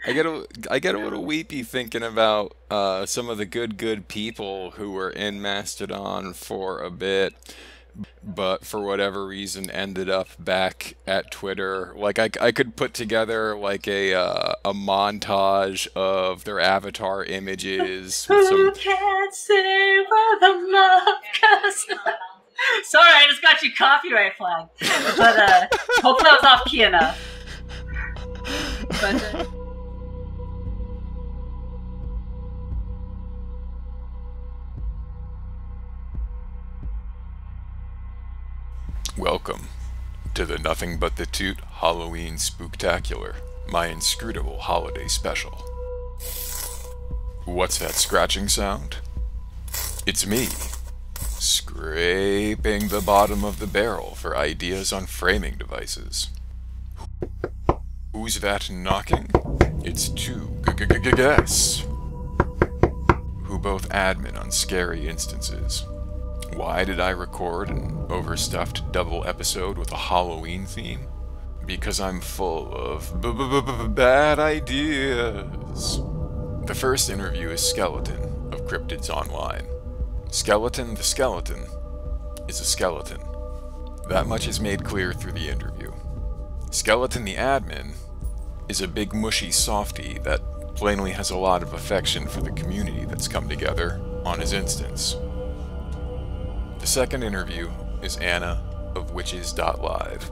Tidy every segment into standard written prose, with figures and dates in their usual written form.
I get a little weepy thinking about some of the good people who were in Mastodon for a bit, but for whatever reason ended up back at Twitter. Like I could put together like a montage of their avatar images with some. Who can't say where the love goes? Sorry, I just got you copyright flag. But hopefully I was off key enough. But Welcome to the Nothing But the Toot Halloween Spooktacular, my inscrutable holiday special. What's that scratching sound? It's me, scraping the bottom of the barrel for ideas on framing devices. Who's that knocking? It's two guests, who both admin on scary instances. Why did I record an overstuffed double episode with a Halloween theme? Because I'm full of bad ideas. The first interview is Skeleton of Cryptids Online. Skeleton the Skeleton is a skeleton. That much is made clear through the interview. Skeleton the admin is a big mushy softy that plainly has a lot of affection for the community that's come together on his instance. The second interview is Anna of Witches.live.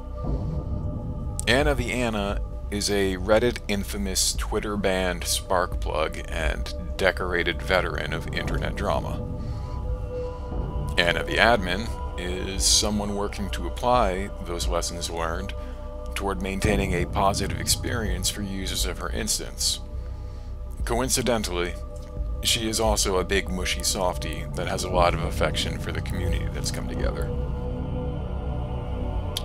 Anna the Anna is a Reddit infamous Twitter banned spark plug and decorated veteran of internet drama. Anna the admin is someone working to apply those lessons learned toward maintaining a positive experience for users of her instance. Coincidentally, she is also a big mushy softy that has a lot of affection for the community that's come together.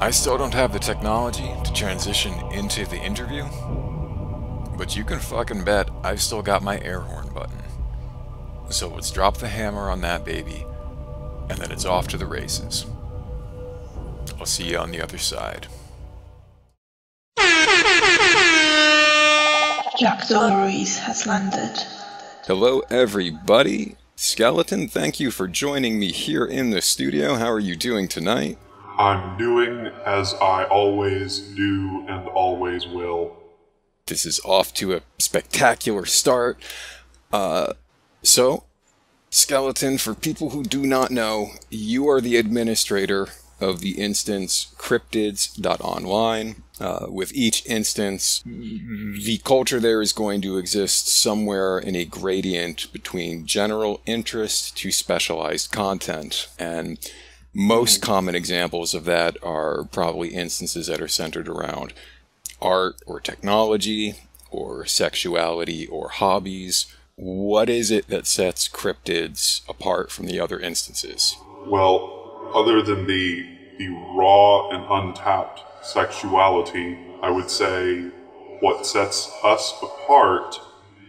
I still don't have the technology to transition into the interview, but you can fucking bet I've still got my air horn button. So let's drop the hammer on that baby, and then it's off to the races. I'll see you on the other side. Jack Dolores has landed. Hello, everybody. Skeleton, thank you for joining me here in the studio. How are you doing tonight? I'm doing as I always do and always will. This is off to a spectacular start. So, Skeleton, for people who do not know, you are the administrator of the instance cryptids.online. With each instance, the culture there is going to exist somewhere in a gradient between general interest to specialized content. And most common examples of that are probably instances that are centered around art or technology or sexuality or hobbies. What is it that sets cryptids apart from the other instances? Well, other than the raw and untapped sexuality, I would say what sets us apart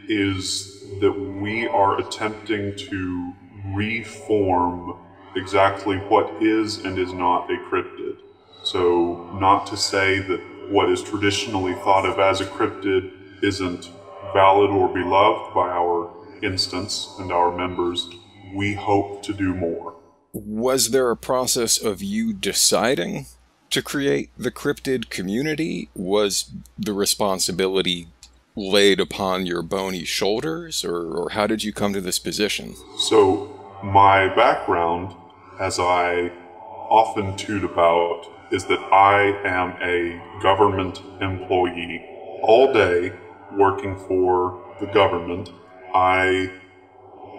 is that we are attempting to reform exactly what is and is not a cryptid. So, not to say that what is traditionally thought of as a cryptid isn't valid or beloved by our instance and our members. We hope to do more. Was there a process of you deciding to create the cryptid community? Was the responsibility laid upon your bony shoulders, or how did you come to this position? So, my background, as I often toot about, is that I am a government employee. All day, working for the government, I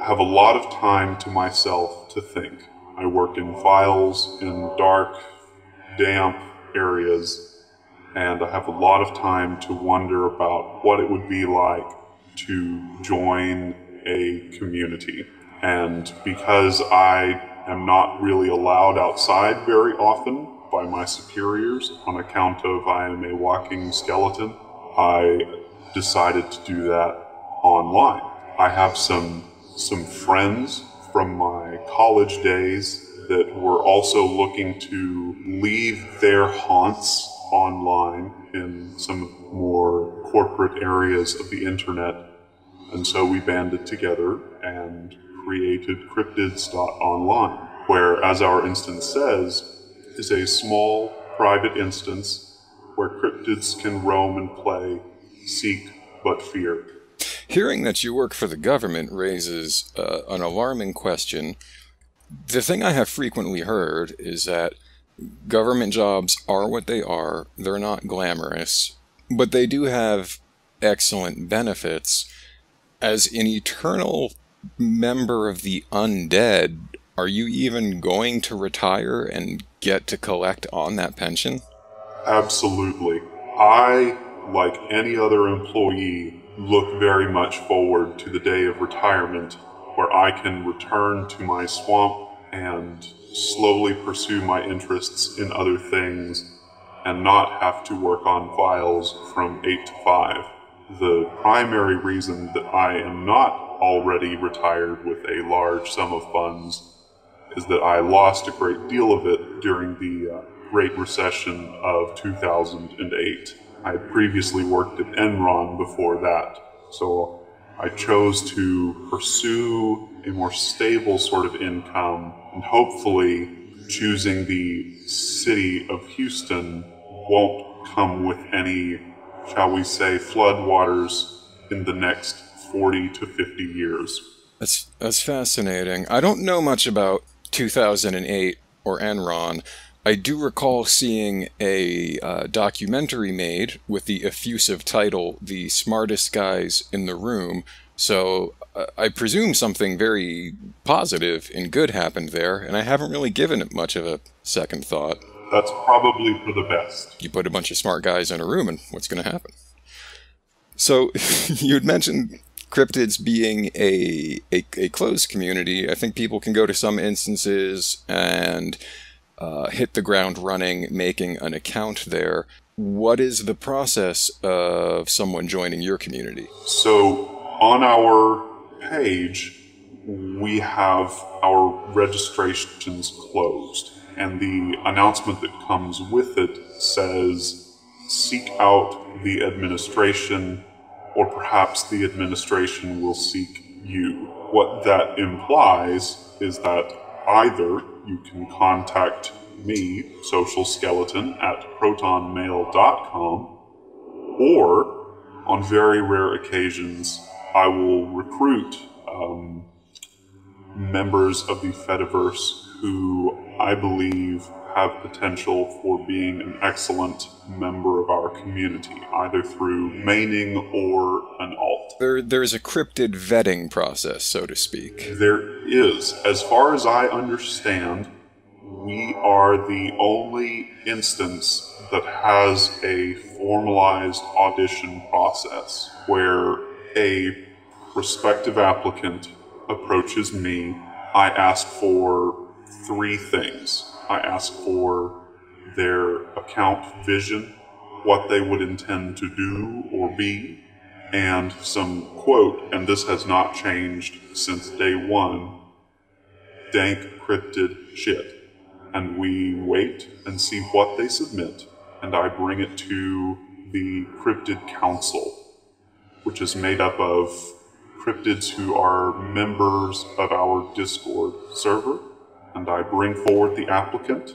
have a lot of time to myself to think. I work in files in dark, damp areas, and I have a lot of time to wonder about what it would be like to join a community. And because I am not really allowed outside very often by my superiors on account of I am a walking skeleton, I decided to do that online. I have some friends from my college days that were also looking to leave their haunts online in some more corporate areas of the internet. And so we banded together and created cryptids.online, where, as our instance says, is a small private instance where cryptids can roam and play, seek but fear. Hearing that you work for the government raises an alarming question. The thing I have frequently heard is that government jobs are what they are. They're not glamorous, but they do have excellent benefits. As an eternal member of the undead, are you even going to retire and get to collect on that pension? Absolutely. I, like any other employee, look very much forward to the day of retirement where I can return to my swamp and slowly pursue my interests in other things and not have to work on files from 8 to 5. The primary reason that I am not already retired with a large sum of funds is that I lost a great deal of it during the Great Recession of 2008. I had previously worked at Enron before that, so I chose to pursue a more stable sort of income, and hopefully choosing the city of Houston won't come with any, shall we say, floodwaters in the next 40 to 50 years. That's fascinating. I don't know much about 2008 or Enron. I do recall seeing a documentary made with the effusive title, The Smartest Guys in the Room, so I presume something very positive and good happened there, and I haven't really given it much of a second thought. That's probably for the best. You put a bunch of smart guys in a room, and what's going to happen? So, you had mentioned cryptids being a closed community. I think people can go to some instances and hit the ground running, making an account there. What is the process of someone joining your community? So, on our page, we have our registrations closed, and the announcement that comes with it says, seek out the administration, or perhaps the administration will seek you. What that implies is that either you can contact me, Social Skeleton, at protonmail.com, or on very rare occasions, I will recruit members of the Fediverse who I believe have potential for being an excellent member of our community, either through maining or an alt. There's a cryptid vetting process, so to speak. There is. As far as I understand, we are the only instance that has a formalized audition process where a prospective applicant approaches me. I ask for 3 things. I ask for their account vision, what they would intend to do or be, and some quote, and this has not changed since day 1, dank cryptid shit. And we wait and see what they submit, and I bring it to the Cryptid Council, which is made up of cryptids who are members of our Discord server, and I bring forward the applicant.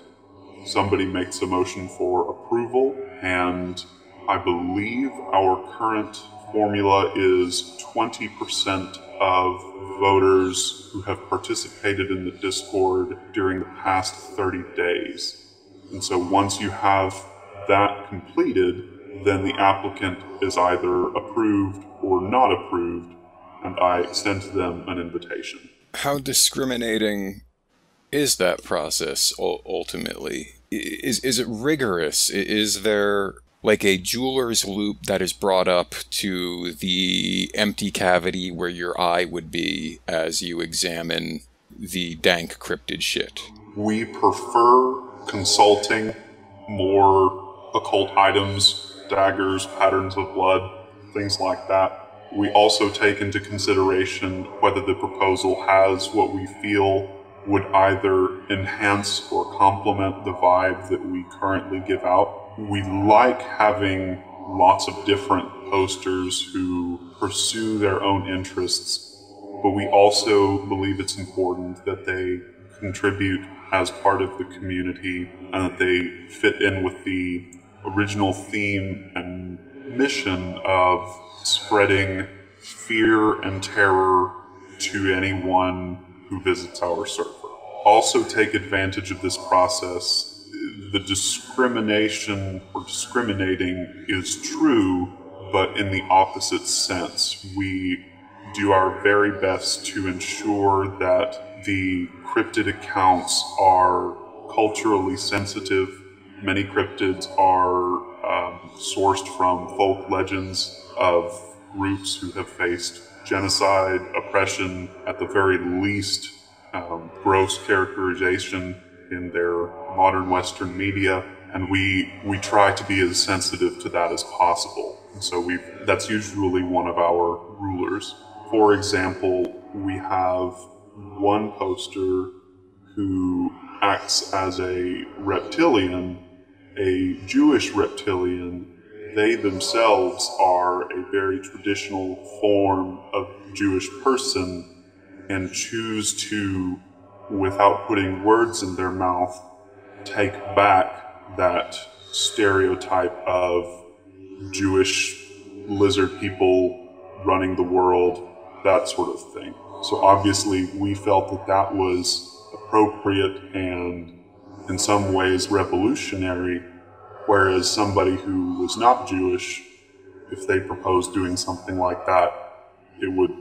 Somebody makes a motion for approval, and I believe our current formula is 20% of voters who have participated in the Discord during the past 30 days. And so once you have that completed, then the applicant is either approved or not approved, and I extend to them an invitation. How discriminating is that process ultimately? Is it rigorous? Is there like a jeweler's loop that is brought up to the empty cavity where your eye would be as you examine the dank cryptid shit? We prefer consulting more occult items, daggers, patterns of blood, things like that. We also take into consideration whether the proposal has what we feel would either enhance or complement the vibe that we currently give out. We like having lots of different posters who pursue their own interests, but we also believe it's important that they contribute as part of the community and that they fit in with the original theme and mission of spreading fear and terror to anyone who visits our server. Also take advantage of this process. The discrimination or discriminating is true, but in the opposite sense. We do our very best to ensure that the cryptid accounts are culturally sensitive. Many cryptids are sourced from folk legends of groups who have faced genocide, oppression, at the very least, gross characterization in their modern Western media, and we try to be as sensitive to that as possible. And so that's usually one of our rulers. For example, we have one poster who acts as a reptilian, a Jewish reptilian. They themselves are a very traditional form of Jewish person and choose to, without putting words in their mouth, take back that stereotype of Jewish lizard people running the world, that sort of thing. So obviously we felt that that was appropriate and in some ways revolutionary, whereas somebody who was not Jewish, if they proposed doing something like that, it would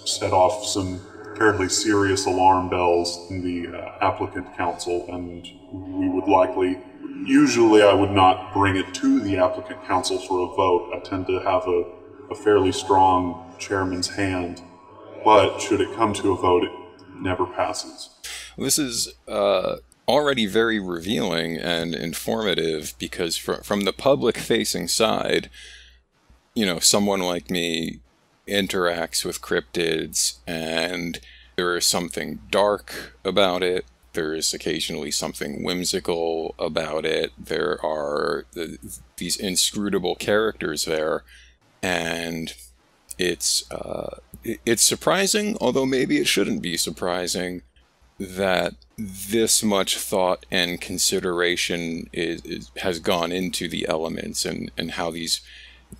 set off some fairly serious alarm bells in the applicant council, and we would likely, usually I would not bring it to the applicant council for a vote. I tend to have a fairly strong chairman's hand, but should it come to a vote, it never passes. This is already very revealing and informative, because from the public-facing side, you know, someone like me interacts with cryptids, and there is something dark about it. There is occasionally something whimsical about it. There are these inscrutable characters there, and it's surprising, although maybe it shouldn't be surprising, that this much thought and consideration has gone into the elements and how these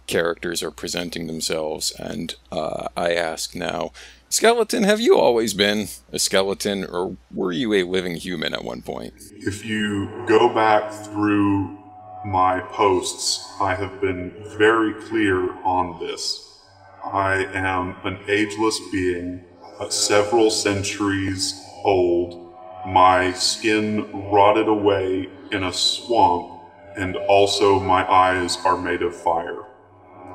characters are presenting themselves. And I ask now, Skeleton, have you always been a skeleton, or were you a living human at one point? If you go back through my posts, I have been very clear on this. I am an ageless being, several centuries old. My skin rotted away in a swamp, and also my eyes are made of fire.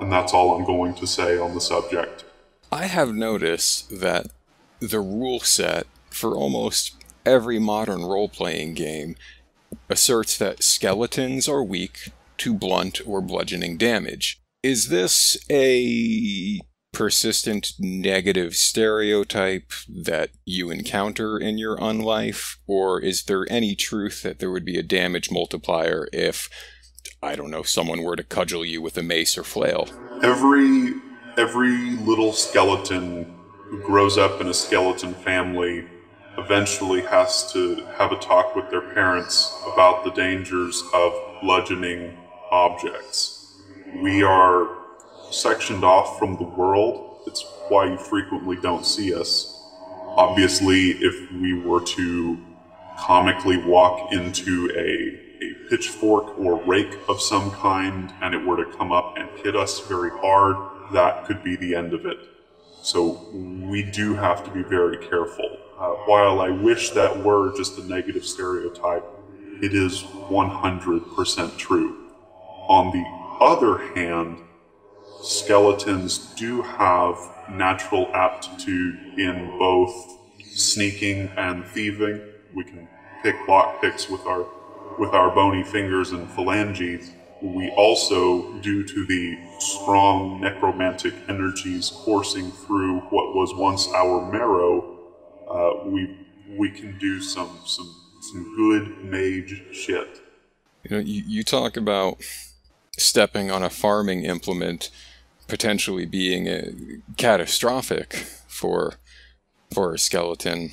And that's all I'm going to say on the subject. I have noticed that the rule set for almost every modern role-playing game asserts that skeletons are weak to blunt or bludgeoning damage. Is this a persistent negative stereotype that you encounter in your unlife, or is there any truth that there would be a damage multiplier if, I don't know, someone were to cudgel you with a mace or flail? Every little skeleton who grows up in a skeleton family eventually has to have a talk with their parents about the dangers of bludgeoning objects. We are sectioned off from the world. It's why you frequently don't see us. Obviously, if we were to comically walk into a pitchfork or rake of some kind and it were to come up and hit us very hard, that could be the end of it. So we do have to be very careful. While I wish that were just a negative stereotype, it is 100% true. On the other hand, skeletons do have natural aptitude in both sneaking and thieving. We can pick lockpicks with our bony fingers and phalanges. We also, due to the strong necromantic energies coursing through what was once our marrow, we can do some good mage shit. You know, you talk about stepping on a farming implement potentially being catastrophic for a skeleton.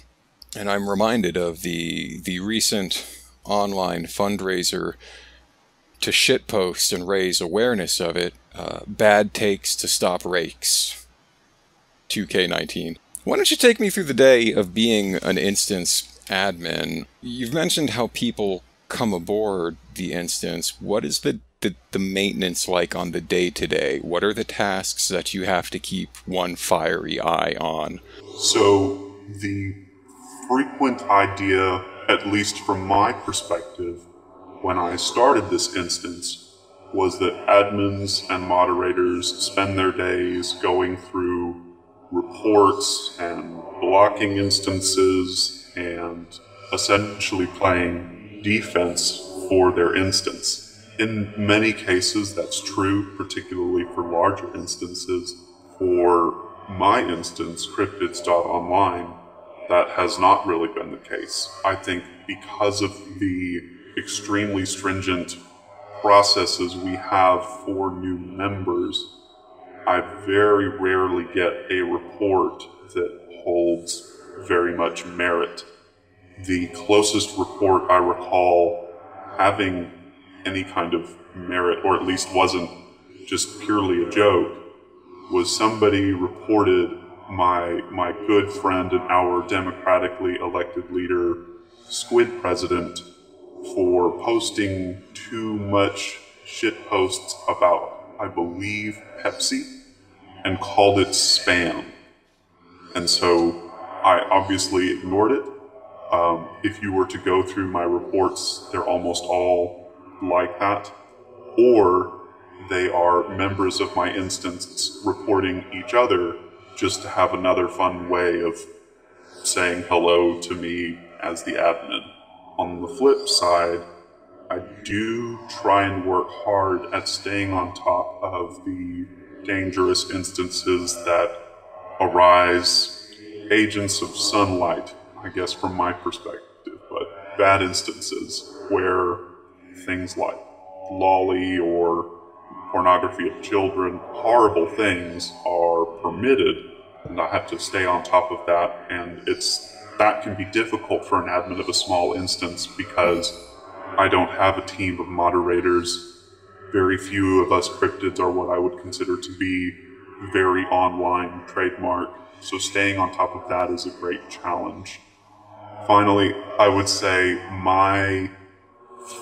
And I'm reminded of the recent online fundraiser to shitpost and raise awareness of it, Bad Takes to Stop Rakes, 2K19. Why don't you take me through the day of being an instance admin? You've mentioned how people come aboard the instance. What is the maintenance like on the day-to-day? What are the tasks that you have to keep one fiery eye on? So the frequent idea, at least from my perspective, when I started this instance, was that admins and moderators spend their days going through reports and blocking instances and essentially playing defense for their instance. In many cases, that's true, particularly for larger instances. For my instance, cryptids.online, that has not really been the case. I think because of the extremely stringent processes we have for new members, I very rarely get a report that holds very much merit. The closest report I recall having any kind of merit, or at least wasn't just purely a joke, was somebody reported my good friend and our democratically elected leader, Squid President, for posting too much shit posts about, I believe, Pepsi, and called it spam. And so I obviously ignored it. If you were to go through my reports, they're almost all like that. Or they are members of my instance reporting each other just to have another fun way of saying hello to me as the admin. On the flip side, I do try and work hard at staying on top of the dangerous instances that arise, agents of sunlight, I guess from my perspective, but bad instances where things like lolly or pornography of children, horrible things are permitted, and I have to stay on top of that, and that can be difficult for an admin of a small instance because I don't have a team of moderators. Very few of us cryptids are what I would consider to be very online trademark, so staying on top of that is a great challenge. Finally, I would say my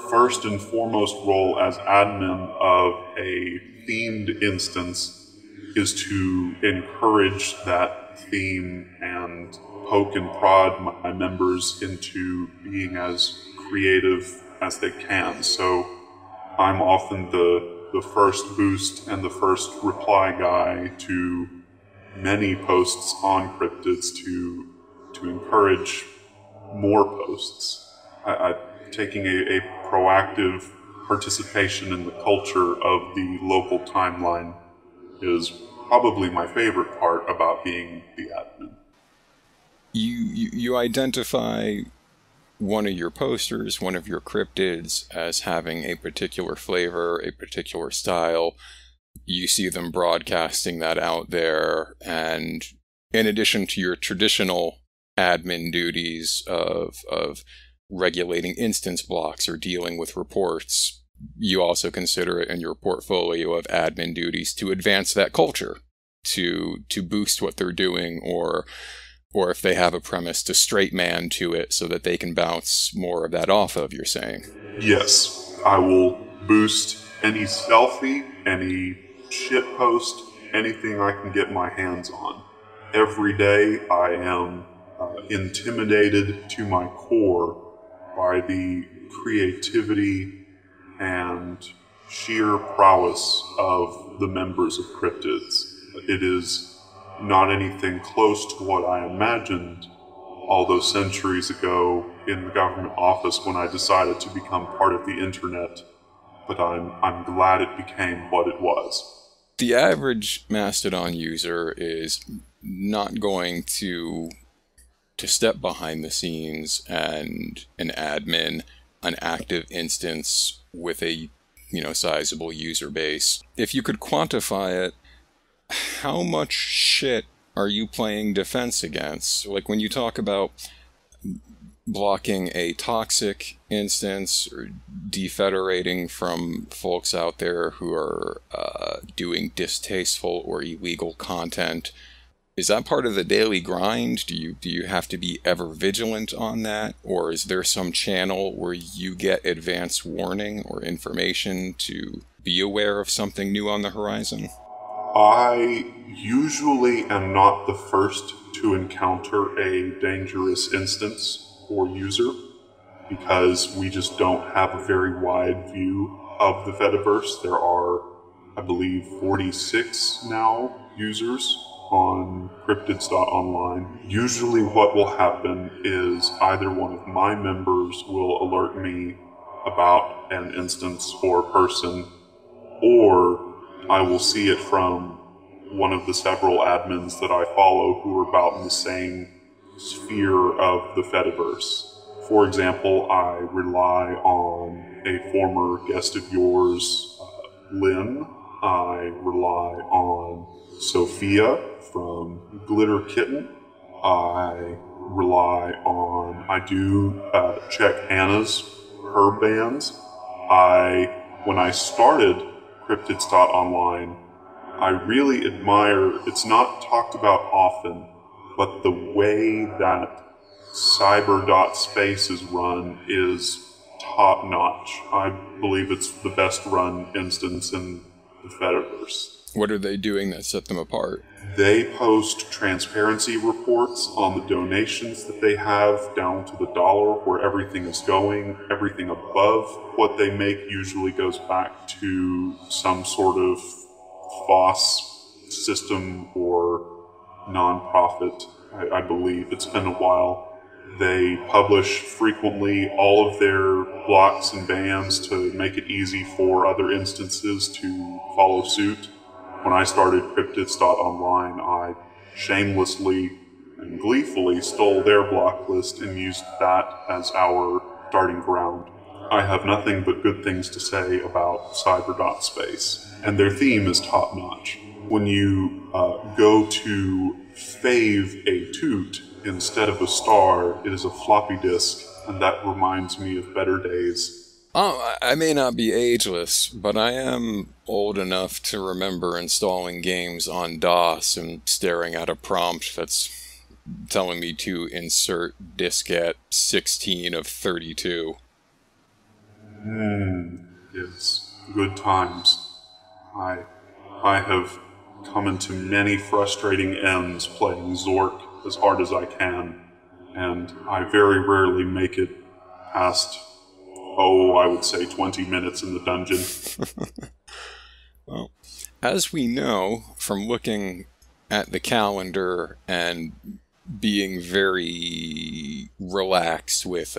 first and foremost role as admin of a themed instance is to encourage that theme and poke and prod my members into being as creative as they can. So I'm often the first boost and the first reply guy to many posts on cryptids to encourage more posts. Taking a proactive participation in the culture of the local timeline is probably my favorite part about being the admin. You identify one of your posters, one of your cryptids, as having a particular flavor, a particular style. You see them broadcasting that out there, and in addition to your traditional admin duties of regulating instance blocks or dealing with reports, you also consider it in your portfolio of admin duties to advance that culture, to boost what they're doing, or if they have a premise, to straight man to it so that they can bounce more of that off of, you're saying. Yes, I will boost any selfie, any shitpost, anything I can get my hands on. Every day I am intimidated to my core by the creativity and sheer prowess of the members of cryptids. It is not anything close to what I imagined all those centuries ago in the government office when I decided to become part of the internet, but I'm glad it became what it was. The average Mastodon user is not going to step behind the scenes and an admin an active instance with a sizable user base. If you could quantify it, how much shit are you playing defense against? Like when you talk about blocking a toxic instance or defederating from folks out there who are doing distasteful or illegal content, is that part of the daily grind? Do you have to be ever vigilant on that? Or is there some channel where you get advance warning or information to be aware of something new on the horizon? I usually am not the first to encounter a dangerous instance or user because we just don't have a very wide view of the Fediverse. There are, I believe, 46 now users on cryptids.online. Usually what will happen is either one of my members will alert me about an instance or person, or I will see it from one of the several admins that I follow who are about in the same sphere of the Fediverse. For example, I rely on a former guest of yours, Lynn. I rely on Sophia from Glitter Kitten. I do check Hannah's herb bands. When I started Cryptids.online, I really admire, it's not talked about often, but the way that cyber.space is run is top notch. I believe it's the best run instance in the Fediverse. What are they doing that set them apart? They post transparency reports on the donations that they have down to the dollar, where everything is going. Everything above what they make usually goes back to some sort of FOSS system or non-profit. I believe it's been a while. They publish frequently all of their blocks and bans to make it easy for other instances to follow suit. When I started Cryptids.online, I shamelessly and gleefully stole their block list and used that as our starting ground. I have nothing but good things to say about cyber.space, and their theme is top-notch. When you go to fave a Toot instead of a star, it is a floppy disk, and that reminds me of better days. Oh, I may not be ageless, but I am old enough to remember installing games on DOS and staring at a prompt that's telling me to insert diskette 16 of 32. Yes, good times. I have come into many frustrating ends playing Zork as hard as I can, and I very rarely make it past, I would say 20 minutes in the dungeon. Well, as we know from looking at the calendar and being very relaxed with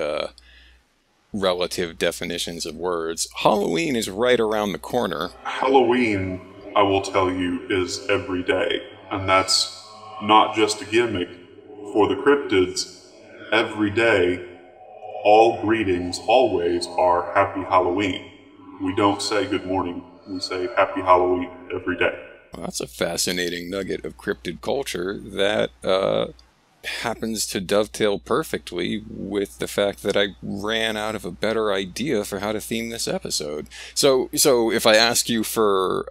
relative definitions of words, Halloween is right around the corner. Halloween, I will tell you, is every day, and that's not just a gimmick. For the cryptids, every day, all greetings always are Happy Halloween. We don't say good morning, we say Happy Halloween every day. Well, that's a fascinating nugget of cryptid culture that happens to dovetail perfectly with the fact that I ran out of a better idea for how to theme this episode. So if I ask you for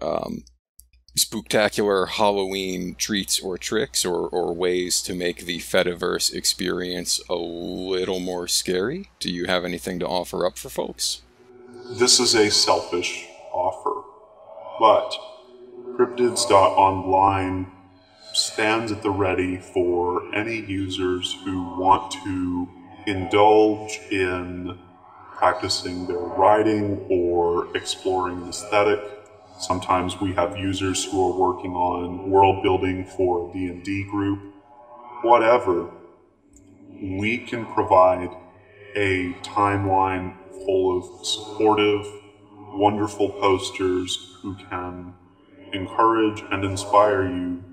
spooktacular Halloween treats or tricks or ways to make the Fediverse experience a little more scary, do you have anything to offer up for folks? This is a selfish offer, but Cryptids.online stands at the ready for any users who want to indulge in practicing their writing or exploring an aesthetic. Sometimes we have users who are working on world building for a D&D group. Whatever, we can provide a timeline full of supportive, wonderful posters who can encourage and inspire you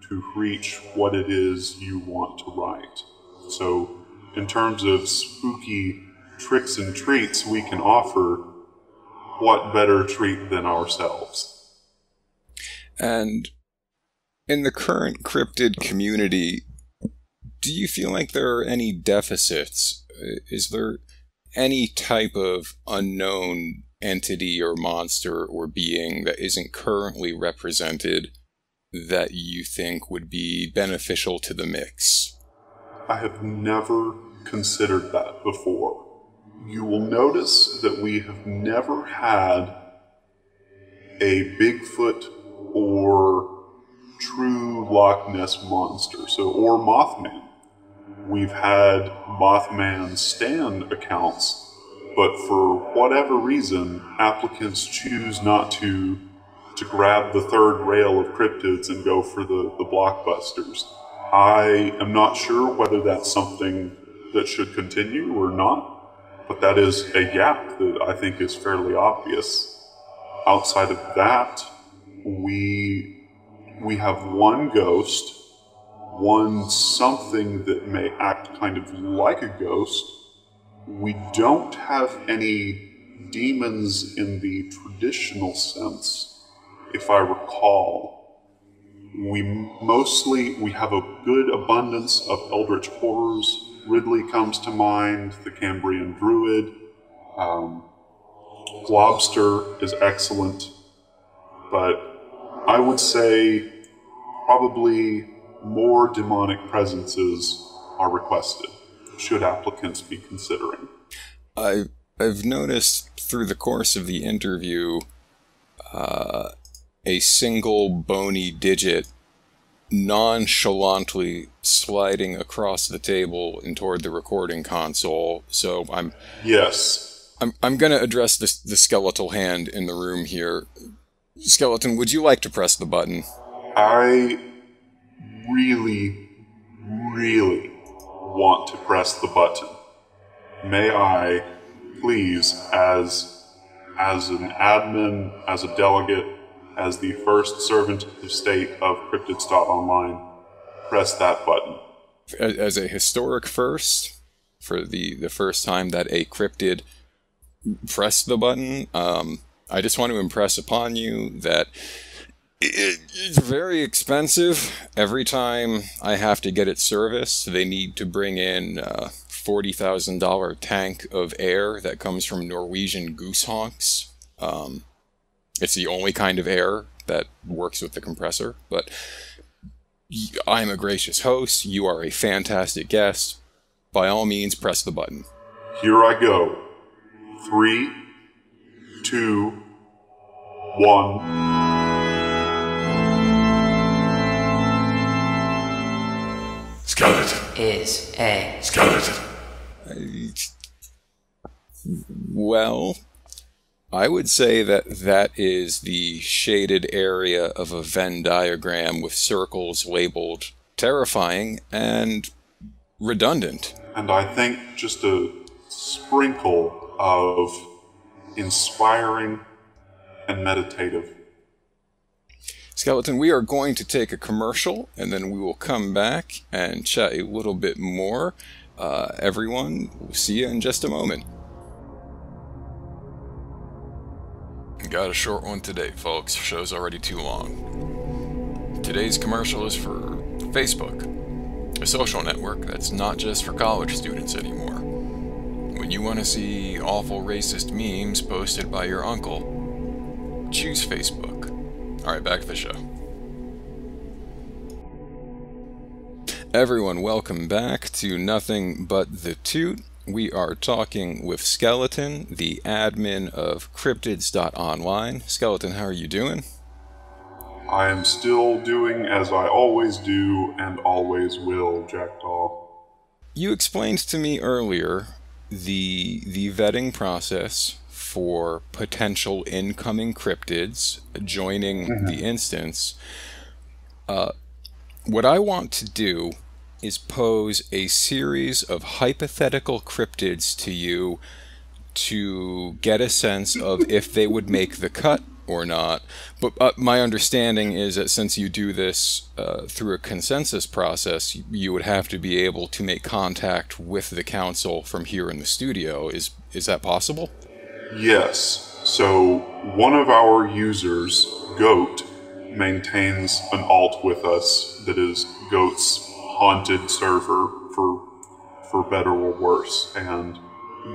to reach what it is you want to write. So, in terms of spooky tricks and treats we can offer, what better treat than ourselves? And in the current cryptid community, do you feel like there are any deficits? Is there any type of unknown entity or monster or being that isn't currently represented that you think would be beneficial to the mix? I have never considered that before. You will notice that we have never had a Bigfoot or true Loch Ness monster, or Mothman. We've had Mothman stand accounts, but for whatever reason, applicants choose not to grab the third rail of cryptids and go for the blockbusters. I am not sure whether that's something that should continue or not, but that is a gap that I think is fairly obvious. Outside of that, we have one ghost, one something that may act kind of like a ghost. We don't have any demons in the traditional sense, if I recall. We have a good abundance of eldritch horrors. Ridley comes to mind, the Cambrian Druid. Lobster is excellent, but I would say probably more demonic presences are requested, should applicants be considering. I've noticed through the course of the interview a single bony digit nonchalantly sliding across the table and toward the recording console. So I'm going to address the skeletal hand in the room here. Skeleton, would you like to press the button? I really, really want to press the button. May I, please, as an admin, as a delegate, as the first servant of state of Cryptids.online, press that button. As a historic first, for the first time that a cryptid pressed the button, I just want to impress upon you that it's very expensive. Every time I have to get it serviced, they need to bring in a $40,000 tank of air that comes from Norwegian goose honks. It's the only kind of air that works with the compressor, but I'm a gracious host. You are a fantastic guest. By all means, press the button. Here I go. 3, 2, 1. Skeleton is a skeleton. Well, I would say that is the shaded area of a Venn diagram with circles labeled terrifying and redundant. And I think just a sprinkle of inspiring and meditative. Skeleton, we are going to take a commercial, and then we will come back and chat a little bit more. Everyone, we'll see you in just a moment. Got a short one today, folks. Show's already too long. Today's commercial is for Facebook, a social network that's not just for college students anymore. When you want to see awful racist memes posted by your uncle, choose Facebook. Alright, back to the show. Everyone, welcome back to Nothing But the Toot. We are talking with Skeleton, the admin of Cryptids.online. Skeleton, how are you doing? I am still doing as I always do and always will, Jackdaw. You explained to me earlier the vetting process for potential incoming cryptids joining the instance. What I want to do is pose a series of hypothetical cryptids to you to get a sense of if they would make the cut or not. But my understanding is that since you do this through a consensus process, you would have to be able to make contact with the council from here in the studio. Is that possible? Yes. So one of our users, Goat, maintains an alt with us that is Goat's haunted server, for better or worse. And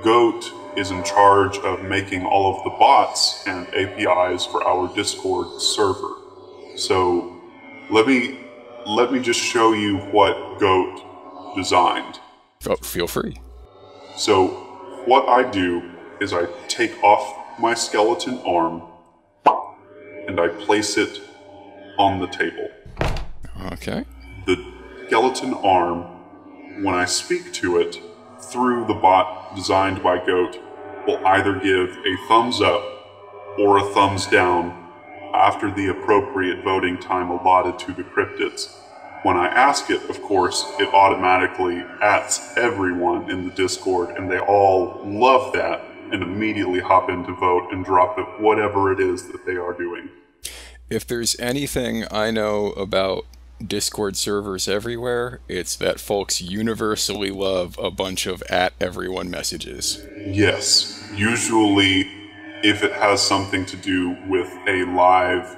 Goat is in charge of making all of the bots and APIs for our Discord server. So let me just show you what Goat designed. Oh, feel free. So what I do is I take off my skeleton arm and I place it on the table. Okay. The skeleton arm, when I speak to it through the bot designed by Goat, will either give a thumbs up or a thumbs down after the appropriate voting time allotted to the cryptids. When I ask it, of course, it automatically ats everyone in the Discord, and they all love that and immediately hop in to vote and drop it, whatever it is that they are doing. If there's anything I know about Discord servers everywhere, it's that folks universally love a bunch of @everyone messages. Yes, usually if it has something to do with a live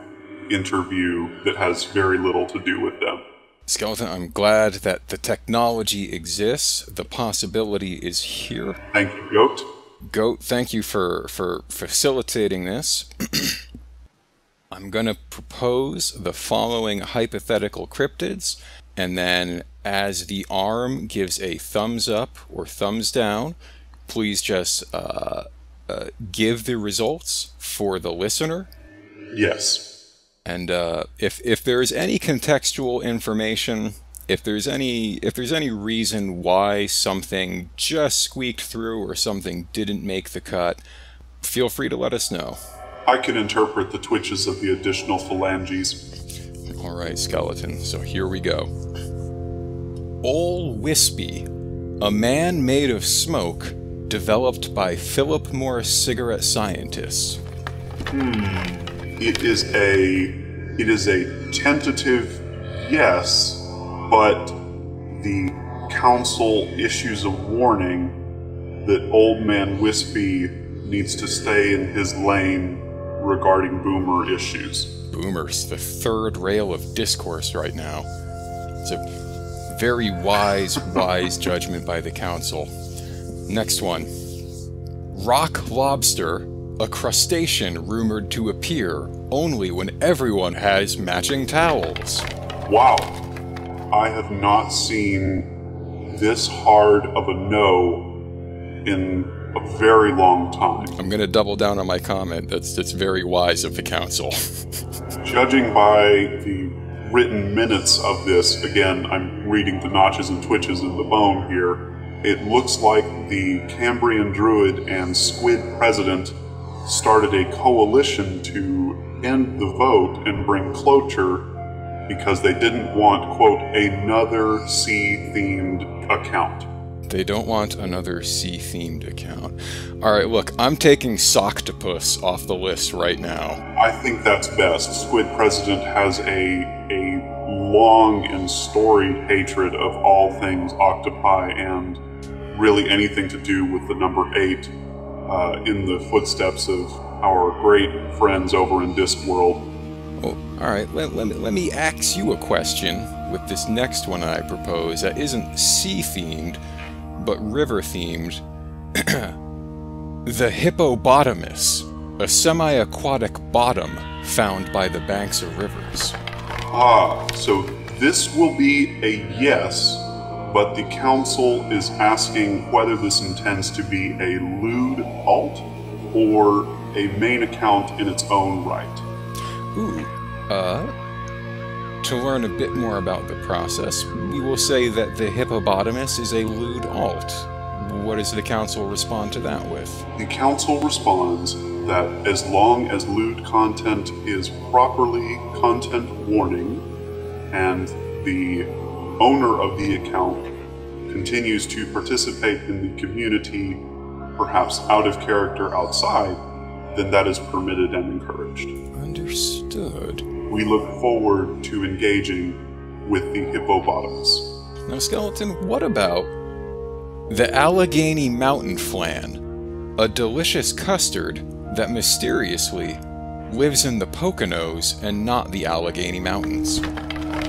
interview that has very little to do with them. Skeleton, I'm glad that the technology exists. The possibility is here. Thank you, Goat. Goat, thank you for facilitating this. I'm going to propose the following hypothetical cryptids, and then as the arm gives a thumbs up or thumbs down, please just give the results for the listener. Yes. And if there's any contextual information, if there's any reason why something just squeaked through or something didn't make the cut, feel free to let us know. I can interpret the twitches of the additional phalanges. All right, Skeleton, so here we go. Ol Wispy, a man made of smoke, developed by Philip Morris cigarette scientists. It is a tentative yes, but the council issues a warning that Old Man Wispy needs to stay in his lane regarding boomer issues. Boomers, the third rail of discourse right now. It's a very wise judgment by the council. Next one. Rock lobster, a crustacean rumored to appear only when everyone has matching towels. Wow. I have not seen this hard of a no in a very long time. I'm going to double down on my comment. That's very wise of the council. Judging by the written minutes of this, again, I'm reading the notches and twitches in the bone here, it looks like the Cambrian Druid and Squid President started a coalition to end the vote and bring closure because they didn't want, quote, another sea-themed account. They don't want another sea-themed account. Alright, look, I'm taking Soctopus off the list right now. I think that's best. Squid President has a long and storied hatred of all things octopi and really anything to do with the number 8 in the footsteps of our great friends over in Discworld. Well, alright, let me ask you a question with this next one I propose that isn't sea-themed, but river-themed. The hippopotamus, a semi-aquatic bottom found by the banks of rivers. Ah, so this will be a yes, but the council is asking whether this intends to be a lewd alt or a main account in its own right. Ooh, to learn a bit more about the process, we will say that the hippopotamus is a lewd alt. What does the council respond to that with? The council responds that as long as lewd content is properly content warning and the owner of the account continues to participate in the community, perhaps out of character outside, then that is permitted and encouraged. Understood. We look forward to engaging with the hippopotamus. Now, Skeleton, what about the Allegheny Mountain Flan, a delicious custard that mysteriously lives in the Poconos and not the Allegheny Mountains?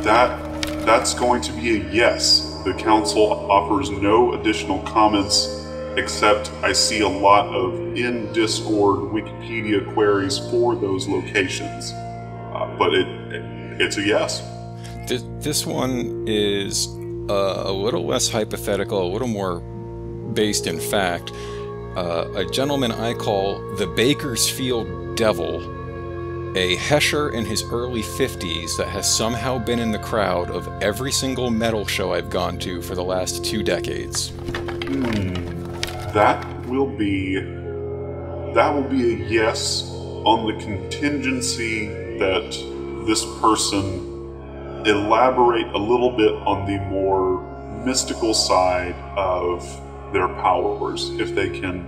That's going to be a yes. The council offers no additional comments, except I see a lot of in Discord Wikipedia queries for those locations. But it's a yes. This one is a little less hypothetical, a little more based in fact. A gentleman I call the Bakersfield Devil, a Hesher in his early 50s that has somehow been in the crowd of every single metal show I've gone to for the last 2 decades. That will be a yes on the contingency that this person elaborate a little bit on the more mystical side of their powers. If they can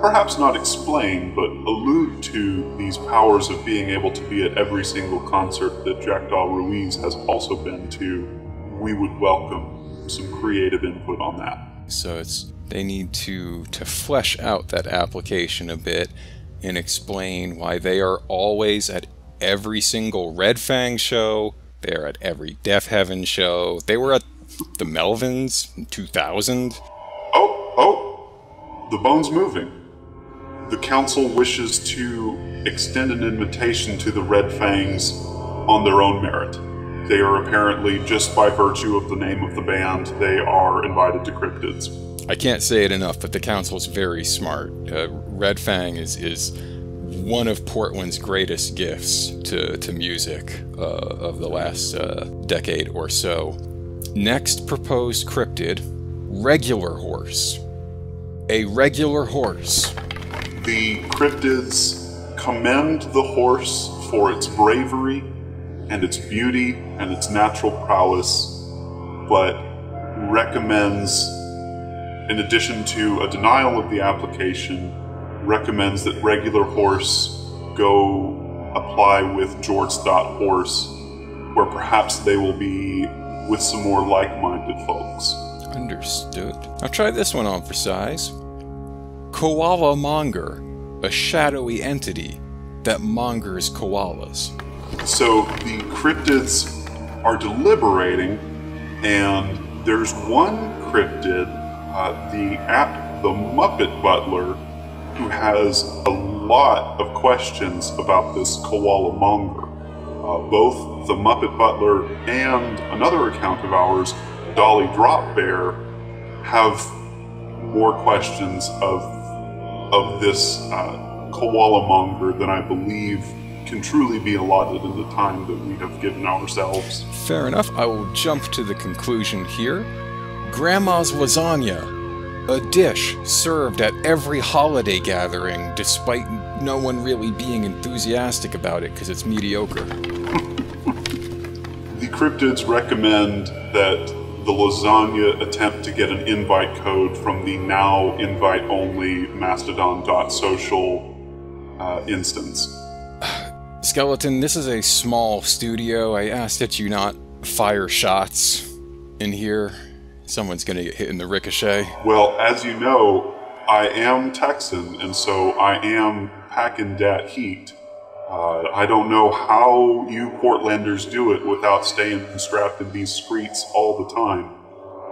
perhaps not explain, but allude to these powers of being able to be at every single concert that Jackdaw Ruiz has also been to, we would welcome some creative input on that. So they need to flesh out that application a bit and explain why they are always at every single Red Fang show, they're at every Deaf Heaven show, they were at the Melvins in 2000. The bone's moving. The council wishes to extend an invitation to the Red Fangs on their own merit. They are apparently, just by virtue of the name of the band, they are invited to Cryptids. I can't say it enough, but the council's very smart. Red Fang is one of Portland's greatest gifts to music of the last decade or so. Next proposed cryptid, regular horse. A regular horse. The cryptids commend the horse for its bravery and its beauty and its natural prowess, but recommends, in addition to a denial of the application, recommends that regular horse go apply with Jorts.horse, where perhaps they will be with some more like-minded folks. Understood. I'll try this one on for size. Koala Monger, a shadowy entity that mongers koalas. So the cryptids are deliberating, and there's one cryptid, the Muppet Butler, who has a lot of questions about this koala monger. Both the Muppet Butler and another account of ours, Dolly Drop Bear, have more questions of this koala monger than I believe can truly be allotted in the time that we have given ourselves. Fair enough. I will jump to the conclusion here. Grandma's lasagna, a dish served at every holiday gathering, despite no one really being enthusiastic about it because it's mediocre. The cryptids recommend that the lasagna attempt to get an invite code from the now invite-only Mastodon.social instance. Skeleton, this is a small studio. I ask that you not fire shots in here. Someone's gonna get hit in the ricochet. Well, as you know, I am Texan, and so I am packing dat heat. I don't know how you Portlanders do it without staying strapped in these streets all the time,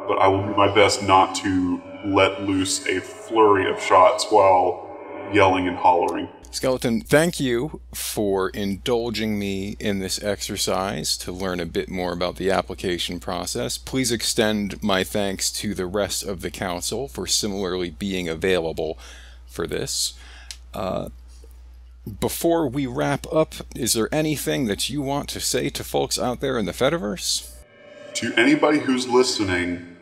but I will do my best not to let loose a flurry of shots while yelling and hollering. Skeleton, thank you for indulging me in this exercise to learn a bit more about the application process. Please extend my thanks to the rest of the council for similarly being available for this. Before we wrap up, is there anything that you want to say to folks out there in the Fediverse? To anybody who's listening,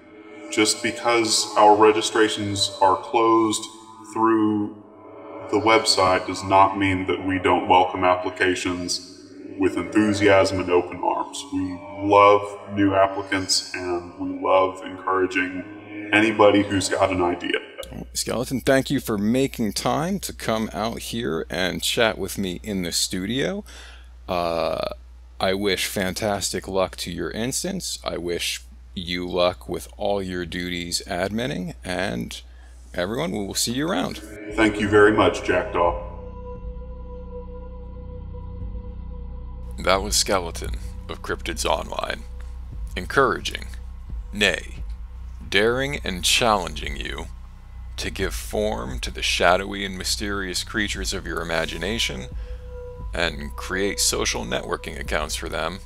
just because our registrations are closed through the website does not mean that we don't welcome applications with enthusiasm and open arms. We love new applicants, and we love encouraging anybody who's got an idea. Skeleton, thank you for making time to come out here and chat with me in the studio. I wish fantastic luck to your instance. I wish you luck with all your duties adminning, and everyone, we will see you around. Thank you very much, Jackdaw. That was Skeleton of Cryptids Online, encouraging, nay, daring and challenging you to give form to the shadowy and mysterious creatures of your imagination and create social networking accounts for them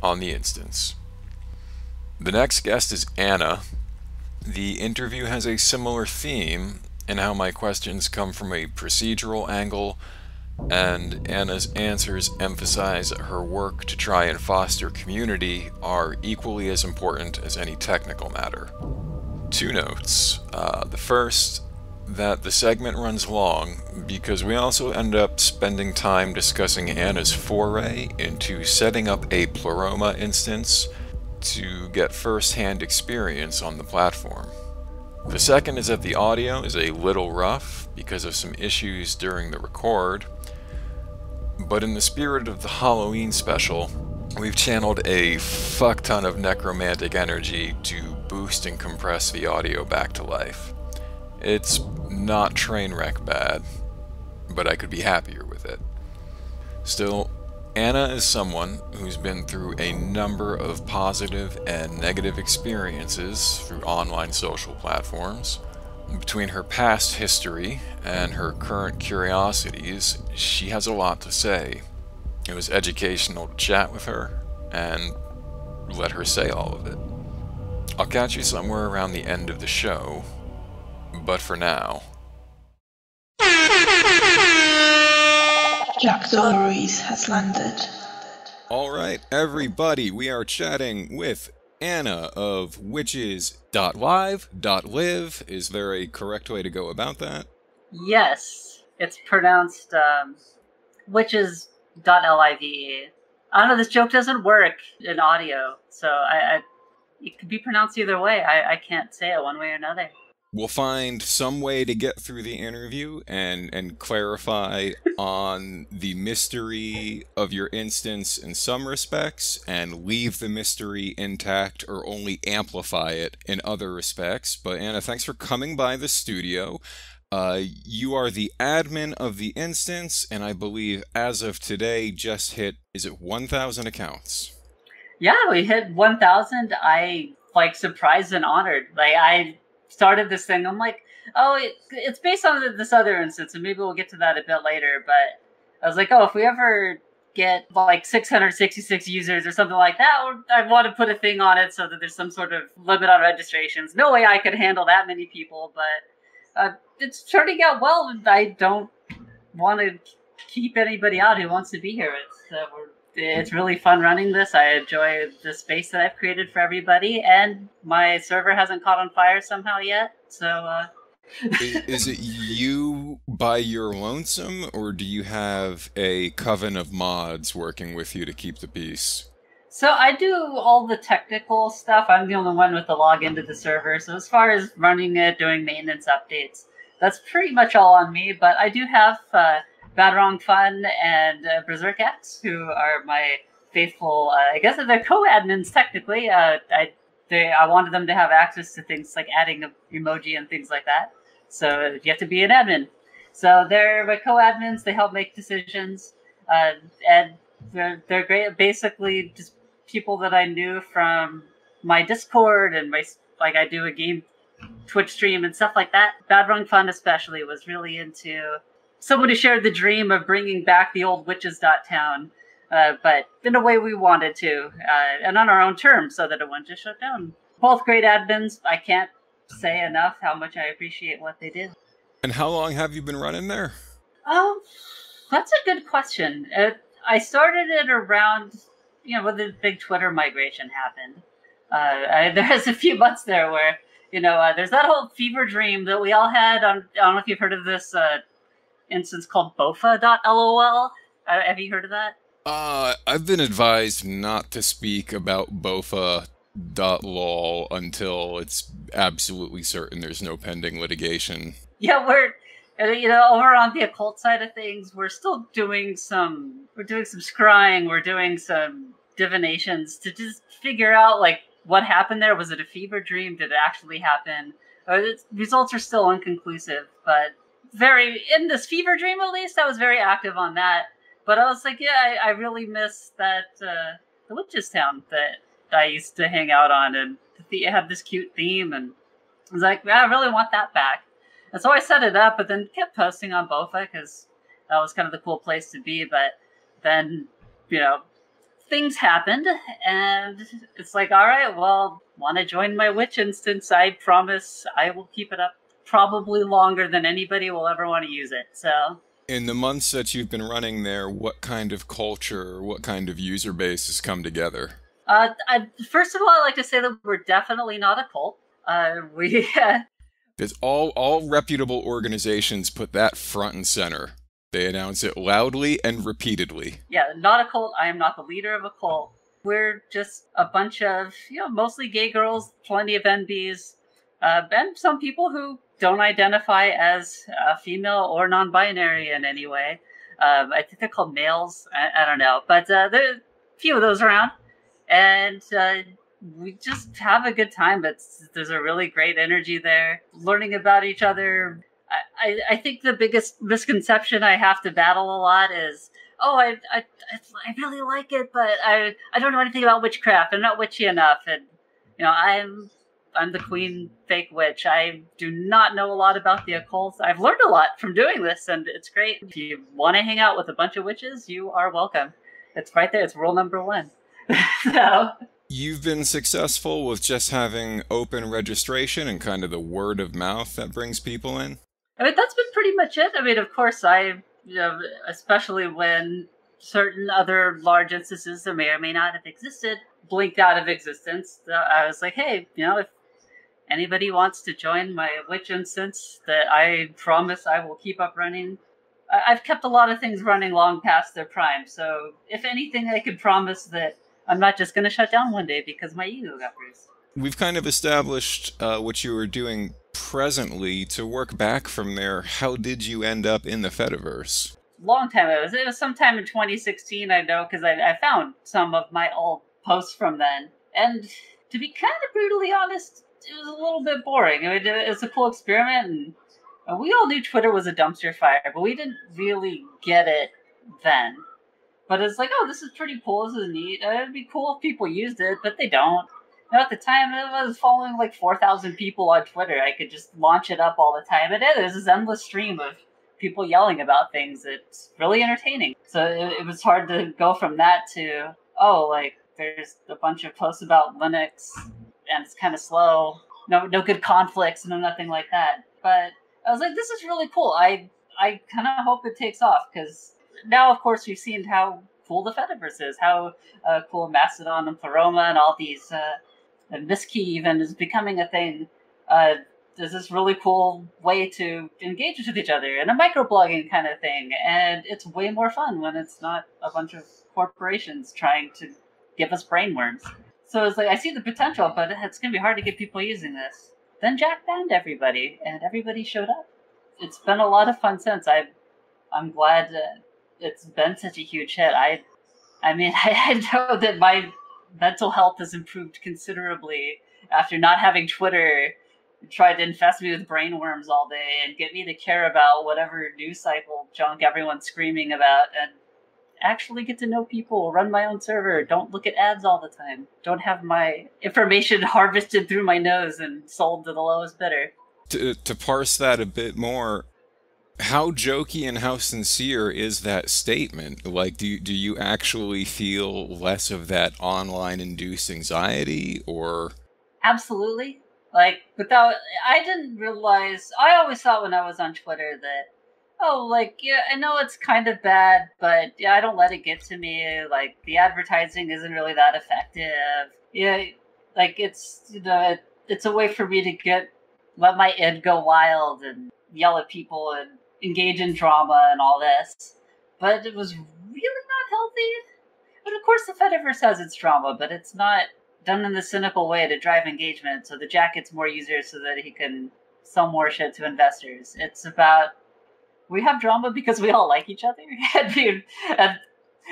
on the instance. The next guest is Anna. The interview has a similar theme in how my questions come from a procedural angle, and Anna's answers emphasize her work to try and foster community are equally as important as any technical matter. 2 notes. The first, that the segment runs long because we also end up spending time discussing Anna's foray into setting up a Pleroma instance to get first-hand experience on the platform. The second is that the audio is a little rough because of some issues during the record, but in the spirit of the Halloween special, we've channeled a fuck ton of necromantic energy to boost and compress the audio back to life. It's not train wreck bad, but I could be happier with it. Still, Anna is someone who's been through a number of positive and negative experiences through online social platforms. Between her past history and her current curiosities, she has a lot to say. It was educational to chat with her and let her say all of it. I'll catch you somewhere around the end of the show, but for now... Jack Stories has landed. Alright, everybody, we are chatting with Anna of witches.live.live. Is there a correct way to go about that? Yes, it's pronounced witches.live. I don't know, this joke doesn't work in audio, so it could be pronounced either way. I can't say it one way or another. We'll find some way to get through the interview and clarify on the mystery of your instance in some respects, and leave the mystery intact or only amplify it in other respects. But Anna, thanks for coming by the studio. You are the admin of the instance, and I believe as of today just hit, is it 1,000 accounts? Yeah, we hit 1,000. I surprised and honored. I started this thing. I'm like, oh, it's based on this other instance, and maybe we'll get to that a bit later. But I was like, oh, if we ever get 666 users or something like that, I want to put a thing on it so that there's some sort of limit on registrations. No way I could handle that many people, but it's turning out well, and I don't want to keep anybody out who wants to be here. It's really fun running this. I enjoy the space that I've created for everybody, and my server hasn't caught on fire somehow yet, so... Is it you by your lonesome, or do you have a coven of mods working with you to keep the peace? So I do all the technical stuff. I'm the only one with the login to the server, so as far as running it, doing maintenance updates, that's pretty much all on me, but I do have... Bad Wrong Fun and Berserk X, who are my faithful, I guess they're co-admins technically. I wanted them to have access to things like adding an emoji and things like that. So you have to be an admin. So they're my co-admins, they help make decisions, and they're great. Basically just people that I knew from my Discord and I do a game Twitch stream and stuff like that. Bad Wrong Fun especially was really into... someone who shared the dream of bringing back the old witches.town, but in a way we wanted to, and on our own terms so that it wouldn't just shut down. Both great admins. I can't say enough how much I appreciate what they did. And how long have you been running there? That's a good question. I started it around, when the big Twitter migration happened. There was a few months there where, there's that whole fever dream that we all had. I don't know if you've heard of this instance called bofa.lol. Have you heard of that? I've been advised not to speak about bofa.lol until it's absolutely certain there's no pending litigation. Yeah, we're over on the occult side of things, we're still doing some scrying, we're doing some divinations to just figure out what happened there. Was it a fever dream? Did it actually happen? The results are still inconclusive, but in this fever dream, at least, I was very active on that. But I was like, yeah, I really miss that the Witches Town that I used to hang out on, and it had this cute theme, and I was like, yeah, I really want that back. And so I set it up, but then kept posting on Bofa because that was kind of the cool place to be. But then, things happened, and it's like, all right, well, want to join my witch instance? I promise I will keep it up probably longer than anybody will ever want to use it. So In the months that you've been running there, what kind of culture, what kind of user base has come together? First of all, I'd like to say that we're definitely not a cult. We Because all reputable organizations put that front and center. They announce it loudly and repeatedly. Yeah, not a cult. I am not the leader of a cult. We're just a bunch of, mostly gay girls, plenty of NBs, and some people who don't identify as female or non-binary in any way. I think they're called males. I don't know. But there are a few of those around. And we just have a good time. There's a really great energy there. Learning about each other. I think the biggest misconception I have to battle a lot is, I really like it, but I don't know anything about witchcraft. I'm not witchy enough, and I'm the queen fake witch. I do not know a lot about the occult. I've learned a lot from doing this, and it's great. If you want to hang out with a bunch of witches, you are welcome. It's right there. It's rule number 1. So. You've been successful with just having open registration and kind of the word of mouth that brings people in? I mean, that's been pretty much it. I mean, of course, especially when certain other large instances that may or may not have existed blinked out of existence, I was like, hey, if anybody wants to join my witch instance that I promise I will keep up running. I've kept a lot of things running long past their prime, so if anything, I could promise that I'm not just going to shut down one day because my ego got bruised. We've kind of established what you were doing presently. To work back from there, how did you end up in the Fediverse? Long time ago. It was sometime in 2016, I know, because I found some of my old posts from then. And to be kind of brutally honest, it was a little bit boring. I mean, it was a cool experiment, and we all knew Twitter was a dumpster fire, but we didn't really get it then. But it's like, oh, this is pretty cool, this is neat. It'd be cool if people used it, but they don't. At the time, it was following like 4,000 people on Twitter. I could just launch it up all the time. And there's this endless stream of people yelling about things. It's really entertaining. So it was hard to go from that to, there's a bunch of posts about Linux, and it's kind of slow. No good conflicts, nothing like that. But I was like, this is really cool. I kind of hope it takes off, because now, of course, we've seen how cool the Fediverse is, how cool Mastodon and Pleroma and all these... and this key even is becoming a thing. There's this really cool way to engage with each other and a microblogging kind of thing. And it's way more fun when it's not a bunch of corporations trying to give us brainworms. So it's like, I see the potential, but it's going to be hard to get people using this. Then Jack banned everybody, and everybody showed up. It's been a lot of fun since. I'm glad it's been such a huge hit. I know that my mental health has improved considerably after not having Twitter try to infest me with brainworms all day and get me to care about whatever news cycle junk everyone's screaming about, and actually get to know people, run my own server, don't look at ads all the time, don't have my information harvested through my nose and sold to the lowest bidder. To parse that a bit more, how jokey and how sincere is that statement? Like, do you actually feel less of that online-induced anxiety, or? Absolutely. I didn't realize, I always thought when I was on Twitter that, I know it's kind of bad, but I don't let it get to me. Like, the advertising isn't really that effective. Yeah, it's a way for me to let my id go wild and yell at people and engage in drama and all this. But it was really not healthy. But of course the Fediverse has its drama, but it's not done in the cynical way to drive engagement so the Jack gets more users so that he can sell more shit to investors. It's about, we have drama because we all like each other. and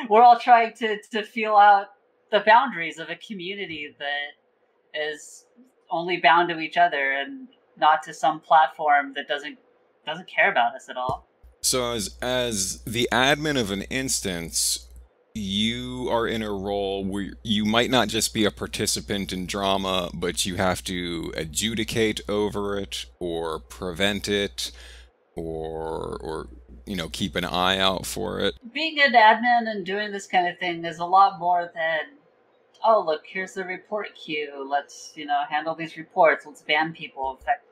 we're all trying to feel out the boundaries of a community that is only bound to each other and not to some platform that doesn't care about us at all. So as the admin of an instance, you are in a role where you might not just be a participant in drama, but you have to adjudicate over it or prevent it or keep an eye out for it. Being an admin and doing this kind of thing is a lot more than, oh, look, here's the report queue. Let's, handle these reports. Let's ban people. In fact,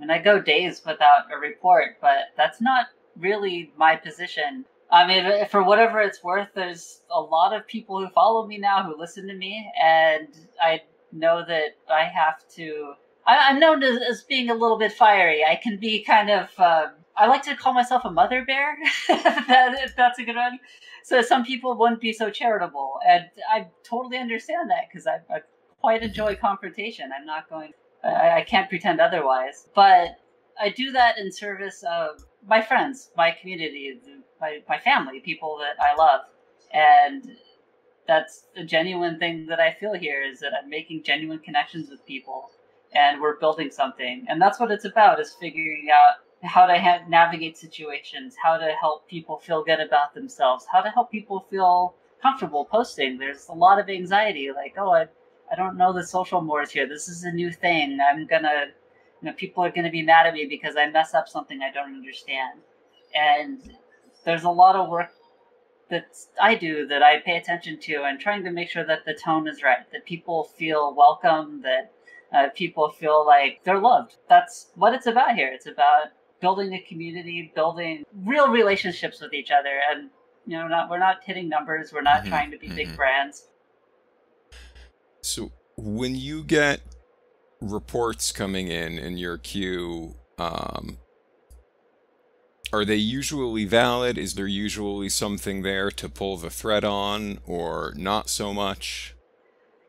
I go days without a report, but that's not really my position. I mean, for whatever it's worth, there's a lot of people who follow me now, who listen to me, and I know that I have to... I'm known as being a little bit fiery. I can be kind of... I like to call myself a mother bear, if that's a good one. So some people wouldn't be so charitable, and I totally understand that, because I quite enjoy confrontation. I'm not going... I can't pretend otherwise. But I do that in service of my friends, my community, my family, people that I love. And that's a genuine thing that I feel here, is that I'm making genuine connections with people, and we're building something. And that's what it's about, is figuring out how to navigate situations, how to help people feel good about themselves, how to help people feel comfortable posting. There's a lot of anxiety, like, oh, I don't know the social mores here. This is a new thing. I'm gonna, people are gonna be mad at me because I mess up something I don't understand. And there's a lot of work that I do that I pay attention to, and trying to make sure that the tone is right, that people feel welcome, that people feel like they're loved. That's what it's about here. It's about building a community, building real relationships with each other. And, we're not hitting numbers. We're not trying to be big brands. So when you get reports coming in your queue, are they usually valid? Is there usually something there to pull the thread on, or not so much?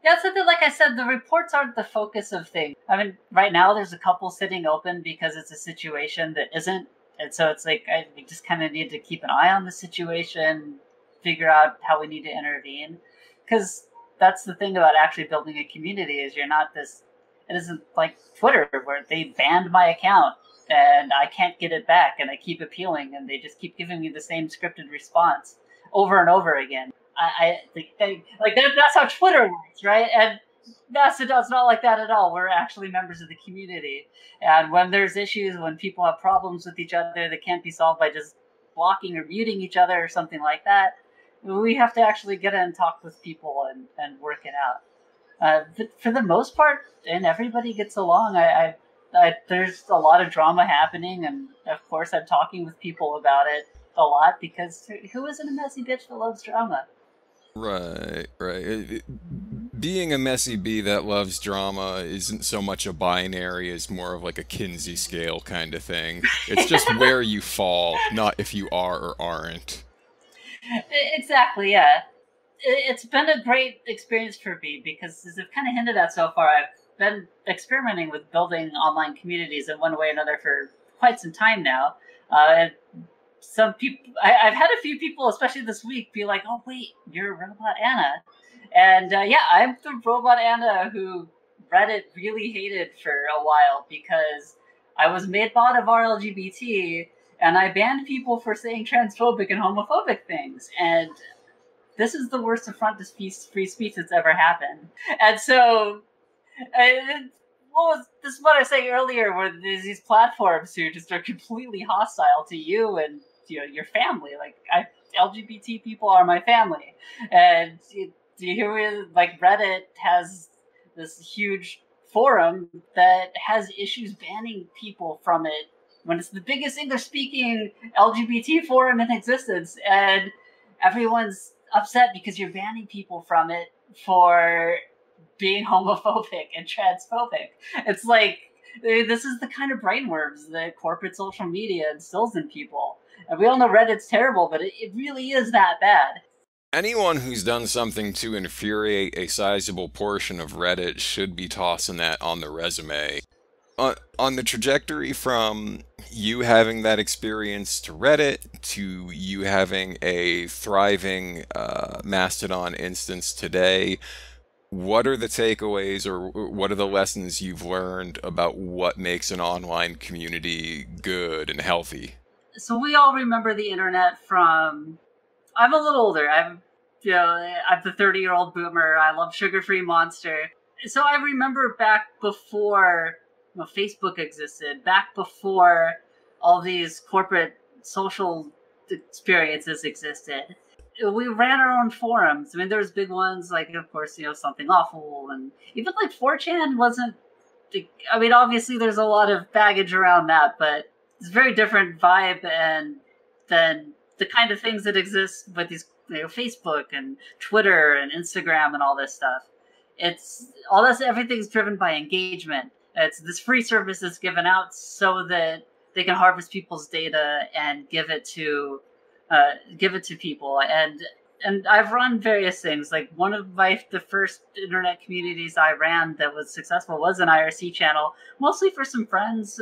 Yeah, so like I said, the reports aren't the focus of things. I mean, right now there's a couple sitting open because it's a situation that isn't. And so it's like, we just kind of need to keep an eye on the situation, figure out how we need to intervene. Because that's the thing about actually building a community, is you're not this... It isn't like Twitter, where they banned my account and I can't get it back, and I keep appealing, and they just keep giving me the same scripted response over and over again. That's how Twitter works, right? And Mastodon's not like that at all. We're actually members of the community, and when there's issues, when people have problems with each other that can't be solved by just blocking or muting each other or something like that, we have to actually get in and talk with people and work it out. For the most part, and everybody gets along. There's a lot of drama happening, and of course I'm talking with people about it a lot, because who isn't a messy bitch that loves drama? Right. Being a messy bee that loves drama isn't so much a binary as more of like a Kinsey scale kind of thing. It's just where you fall, not if you are or aren't. Exactly, yeah. It's been a great experience for me, because, as I've kind of hinted at so far, I've been experimenting with building online communities in one way or another for quite some time now. And some people, I've had a few people, especially this week, be like, "Oh wait, you're Robot Anna," and yeah, I'm the Robot Anna who Reddit really hated for a while, because I was made bot of RLGBT, and I banned people for saying transphobic and homophobic things, and this is the worst affront to free speech that's ever happened. And so, this is what I was saying earlier, where there's these platforms who just are completely hostile to you and your family. Like, LGBT people are my family, and do you hear, like, Reddit has this huge forum that has issues banning people from it when it's the biggest English-speaking LGBT forum in existence, and everyone's upset because you're banning people from it for being homophobic and transphobic. It's like, this is the kind of brainworms that corporate social media instills in people. And we all know Reddit's terrible, but it really is that bad. Anyone who's done something to infuriate a sizable portion of Reddit should be tossing that on the resume. On the trajectory from you having that experience to Reddit, to you having a thriving Mastodon instance today, what are the takeaways, or what are the lessons you've learned about what makes an online community good and healthy? So we all remember the internet from. I'm a little older. I'm the 30-year-old boomer. I love sugar-free Monster. So I remember back before Facebook existed, back before all these corporate social experiences existed. We ran our own forums. I mean, there was big ones like, of course, Something Awful, and even like 4chan wasn't. I mean, obviously, there's a lot of baggage around that, but it's a very different vibe and than the kind of things that exist with these, Facebook and Twitter and Instagram and all this stuff. It's all this. Everything's driven by engagement. It's this free service that's given out so that they can harvest people's data and give it to people. And I've run various things. Like one of the first internet communities I ran that was successful was an IRC channel, mostly for some friends.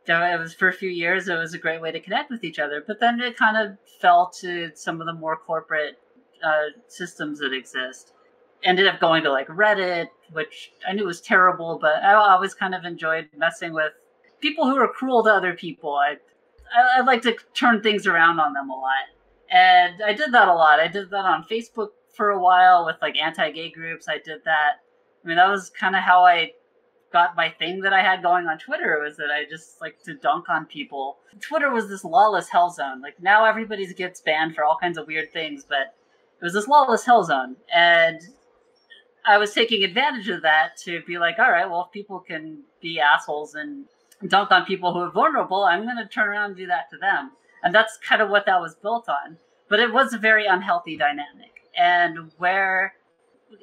It was for a few years. It was a great way to connect with each other. But then it kind of fell to some of the more corporate systems that exist. Ended up going to like Reddit, which I knew was terrible, but I always kind of enjoyed messing with people who are cruel to other people. I like to turn things around on them a lot. And I did that a lot. I did that on Facebook for a while with like anti-gay groups. I did that. I mean, that was kind of how I got my thing that I had going on Twitter, was that I just like to dunk on people. Twitter was this lawless hell zone. Like now everybody gets banned for all kinds of weird things, but it was this lawless hell zone. And I was taking advantage of that to be like, all right, well, if people can be assholes and dunk on people who are vulnerable, I'm going to turn around and do that to them. And that's kind of what that was built on. But it was a very unhealthy dynamic. And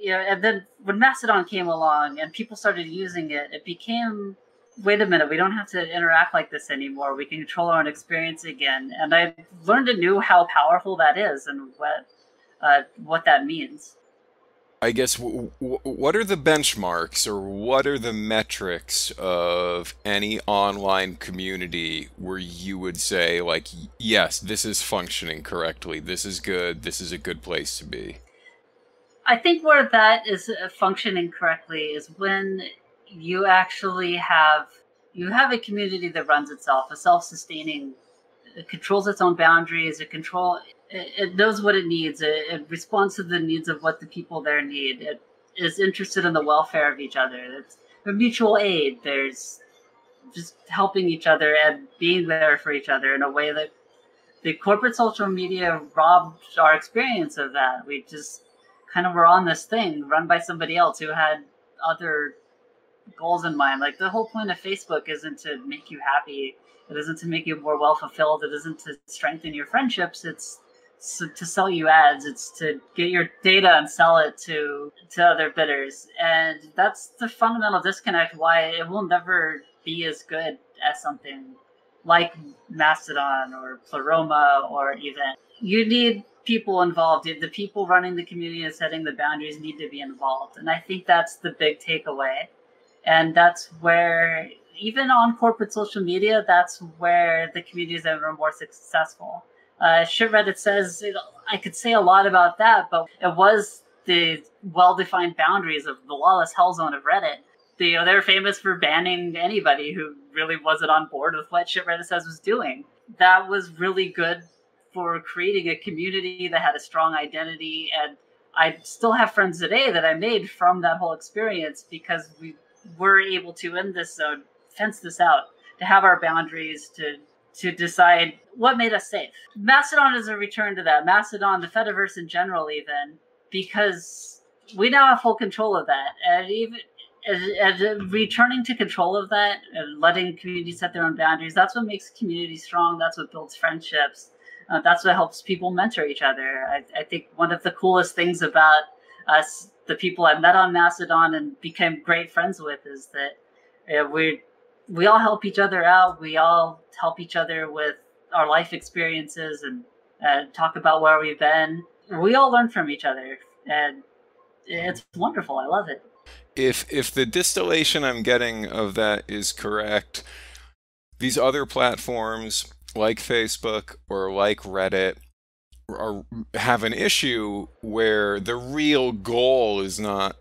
and then when Mastodon came along and people started using it, it became, wait a minute, we don't have to interact like this anymore. We can control our own experience again. And I learned anew how powerful that is and what that means. I guess, what are the benchmarks or what are the metrics of any online community where you would say, like, yes, this is functioning correctly, this is good, this is a good place to be? I think where that is functioning correctly is when you actually have a community that runs itself, a self-sustaining, it controls its own boundaries, it knows what it needs. It responds to the needs of what the people there need. It is interested in the welfare of each other. It's a mutual aid. There's just helping each other and being there for each other in a way that the corporate social media robbed our experience of that. We just kind of were on this thing run by somebody else who had other goals in mind. Like the whole point of Facebook isn't to make you happy. It isn't to make you more well-fulfilled. It isn't to strengthen your friendships. It's to sell you ads. It's to get your data and sell it to other bidders. And that's the fundamental disconnect why it will never be as good as something like Mastodon or Pleroma or even. You need people involved. The people running the community and setting the boundaries need to be involved. And I think that's the big takeaway. And that's where, even on corporate social media, that's where the communities that are more successful. Reddit says, I could say a lot about that, but it was the well-defined boundaries of the lawless hell zone of Reddit. They're famous for banning anybody who really wasn't on board with what Reddit says was doing. That was really good for creating a community that had a strong identity, and I still have friends today that I made from that whole experience because we were able to, in this zone, fence this out, to have our boundaries, to decide what made us safe. Mastodon is a return to that. Mastodon, the Fediverse in general, even, because we now have full control of that. And even and returning to control of that and letting communities set their own boundaries, that's what makes communities strong. That's what builds friendships. That's what helps people mentor each other. I think one of the coolest things about us, the people I've met on Mastodon and became great friends with, is that we all help each other out. We all help each other with our life experiences and talk about where we've been. We all learn from each other, and it's wonderful. I love it. If the distillation I'm getting of that is correct, these other platforms like Facebook or like Reddit have an issue where the real goal is not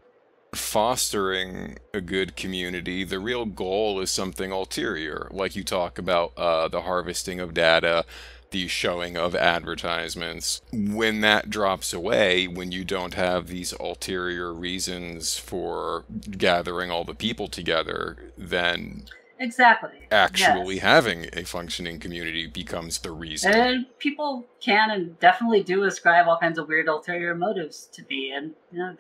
fostering a good community, the real goal is something ulterior, like you talk about the harvesting of data, the showing of advertisements. When that drops away, when you don't have these ulterior reasons for gathering all the people together, then Exactly. actually Yes. having a functioning community becomes the reason. And people can and definitely do ascribe all kinds of weird ulterior motives to me, and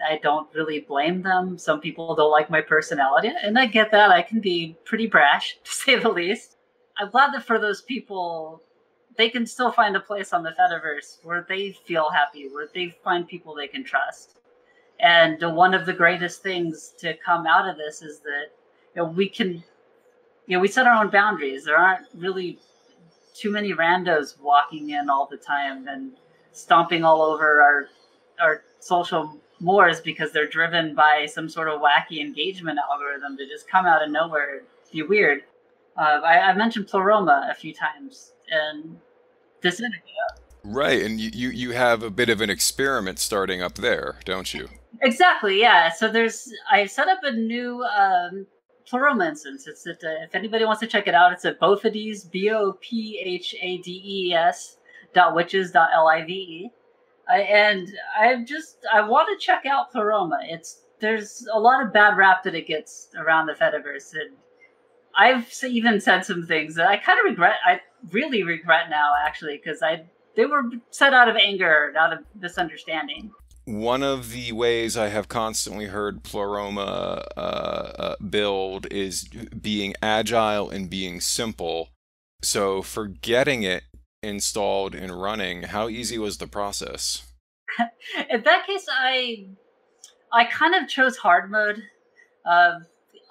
I don't really blame them. Some people don't like my personality, and I get that. I can be pretty brash, to say the least. I'm glad that for those people, they can still find a place on the Fediverse where they feel happy, where they find people they can trust. And one of the greatest things to come out of this is that we can, we set our own boundaries. There aren't really too many randos walking in all the time and stomping all over our social mores because they're driven by some sort of wacky engagement algorithm to just come out of nowhere and be weird. I mentioned Pleroma a few times in this interview. Right, and you have a bit of an experiment starting up there, don't you? Exactly, yeah. So I set up a new Pleroma instance. It's if anybody wants to check it out, it's at Bophades, BOPHADES .witches.live. And I want to check out Pleroma. There's a lot of bad rap that it gets around the Fediverse, and I've even said some things that I kind of regret. I really regret now, actually, because they were said out of anger, out of misunderstanding. One of the ways I have constantly heard Pleroma build is being agile and being simple. So for getting it installed and running, how easy was the process? In that case, I kind of chose hard mode, uh,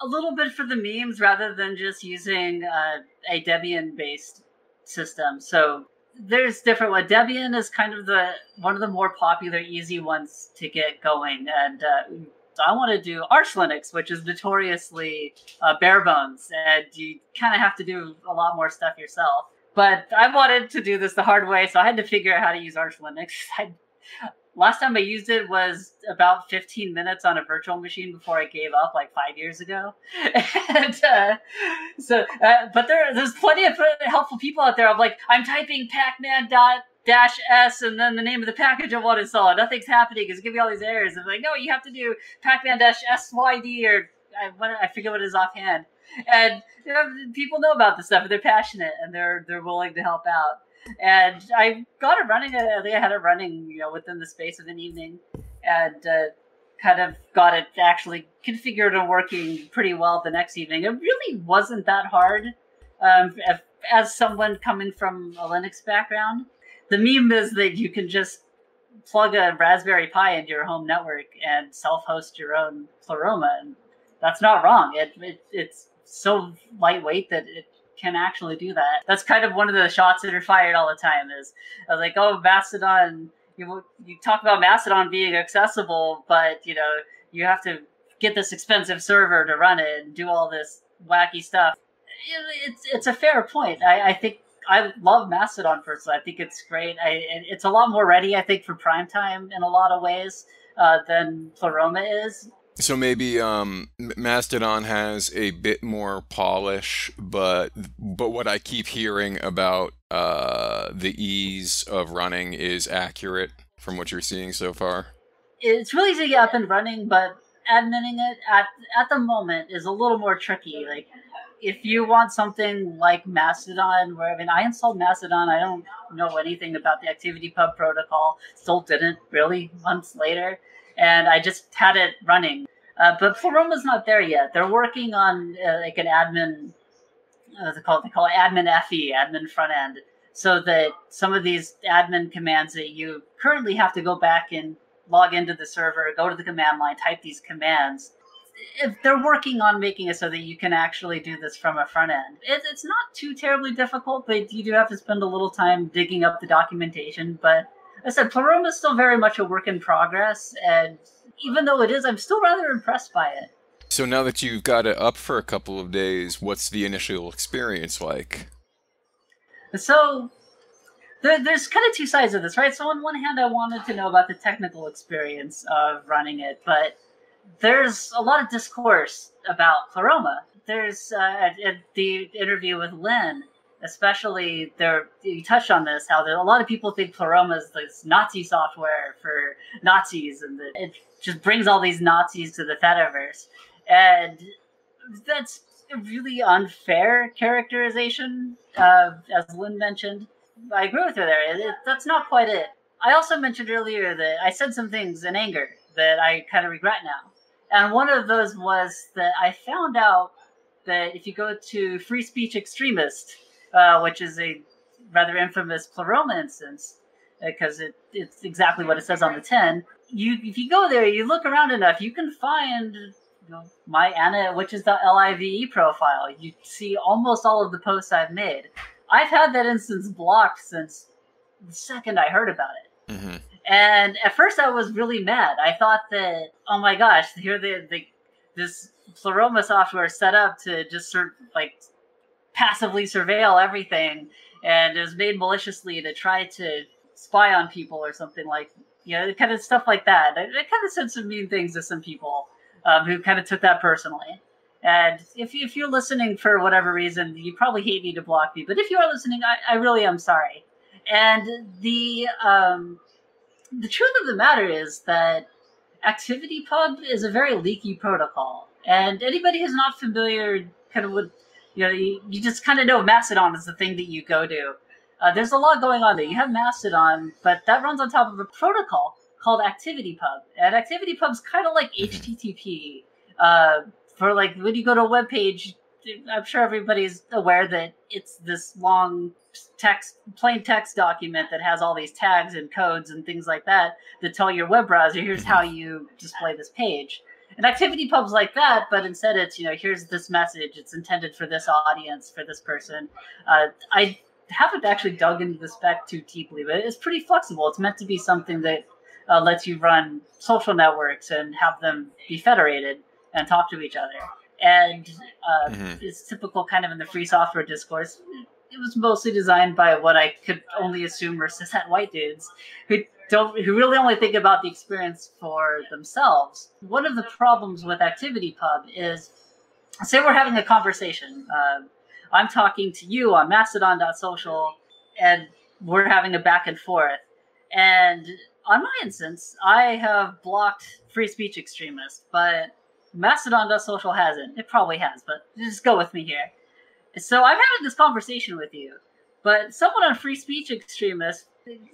a little bit for the memes rather than just using a Debian-based system. So there's different one. Debian is kind of one of the more popular, easy ones to get going, and so I want to do Arch Linux, which is notoriously bare bones, and you kind of have to do a lot more stuff yourself. But I wanted to do this the hard way, so I had to figure out how to use Arch Linux. Last time I used it was about 15 minutes on a virtual machine before I gave up, like 5 years ago. And but there's plenty of helpful people out there. I'm typing pacman dot dash s and then the name of the package I want to install. Nothing's happening. It's giving me all these errors. I'm like, no, you have to do pacman dash syd or I forget what it is offhand. And people know about this stuff and they're passionate and they're willing to help out. And I got it running. I think I had it running, within the space of an evening, and kind of got it actually configured and working pretty well the next evening. It really wasn't that hard. As someone coming from a Linux background, the meme is that you can just plug a Raspberry Pi into your home network and self-host your own Pleroma, and that's not wrong. It's so lightweight that it can actually do that. That's kind of one of the shots that are fired all the time. Is like, oh, Mastodon. You talk about Mastodon being accessible, but you have to get this expensive server to run it and do all this wacky stuff. It's a fair point. I think I love Mastodon personally. I think it's great. It's a lot more ready, I think, for prime time in a lot of ways than Pleroma is. So maybe Mastodon has a bit more polish, but what I keep hearing about the ease of running is accurate from what you're seeing so far. It's really easy to get up and running, but adminning it at the moment is a little more tricky. Like, if you want something like Mastodon, I installed Mastodon, I don't know anything about the ActivityPub protocol, still didn't really months later, and I just had it running. But Pleroma's not there yet. They're working on like an admin, they call it admin FE, admin front end, so that some of these admin commands that you currently have to go back and log into the server, go to the command line, type these commands. They're working on making it so that you can actually do this from a front end. It's not too terribly difficult, but you do have to spend a little time digging up the documentation. But as I said, Pleroma is still very much a work in progress, and even though it is, I'm still rather impressed by it. So now that you've got it up for a couple of days, what's the initial experience like? So there's kind of two sides of this, right? So on one hand, I wanted to know about the technical experience of running it, but there's a lot of discourse about Pleroma. There's the interview with Lynn, especially there. You touched on this, how a lot of people think Pleroma is this Nazi software for Nazis, and that it just brings all these Nazis to the Fediverse, and that's a really unfair characterization. As Lynn mentioned, I agree with her there. That's not quite it. I also mentioned earlier that I said some things in anger that I kind of regret now. And one of those was that I found out that if you go to Free Speech Extremist, which is a rather infamous Pleroma instance, because it's exactly what it says on the tin, if you go there, you look around enough, you can find my Anna, which is the LIVE profile. You see almost all of the posts I've made. I've had that instance blocked since the second I heard about it. Mm-hmm. And at first I was really mad. I thought that, oh my gosh, here this Pleroma software is set up to just sort of like passively surveil everything, and it was made maliciously to try to spy on people or something like, kind of stuff like that. It kind of said some mean things to some people who kind of took that personally. And if you're listening for whatever reason, you probably hate me to block me. But if you are listening, I really am sorry. And the truth of the matter is that ActivityPub is a very leaky protocol. And anybody who's not familiar kind of would, you just kind of know Mastodon is the thing that you go to. There's a lot going on there. You have Mastodon, but that runs on top of a protocol called ActivityPub. And ActivityPub's kind of like HTTP. For like when you go to a web page, I'm sure everybody's aware that it's this long plain text document that has all these tags and codes and things like that tell your web browser, here's how you display this page. And ActivityPub's like that, but instead it's, here's this message. It's intended for this audience, for this person. I haven't actually dug into the spec too deeply, but it's pretty flexible. It's meant to be something that lets you run social networks and have them be federated and talk to each other. And it's typical kind of in the free software discourse. It was mostly designed by what I could only assume were cishet white dudes who really only think about the experience for themselves. One of the problems with ActivityPub is, say we're having a conversation. I'm talking to you on mastodon.social, and we're having a back and forth. And on my instance, I have blocked Free Speech Extremist, but Mastodon.social hasn't. It probably has, but just go with me here. So I'm having this conversation with you, but someone on Free Speech Extremist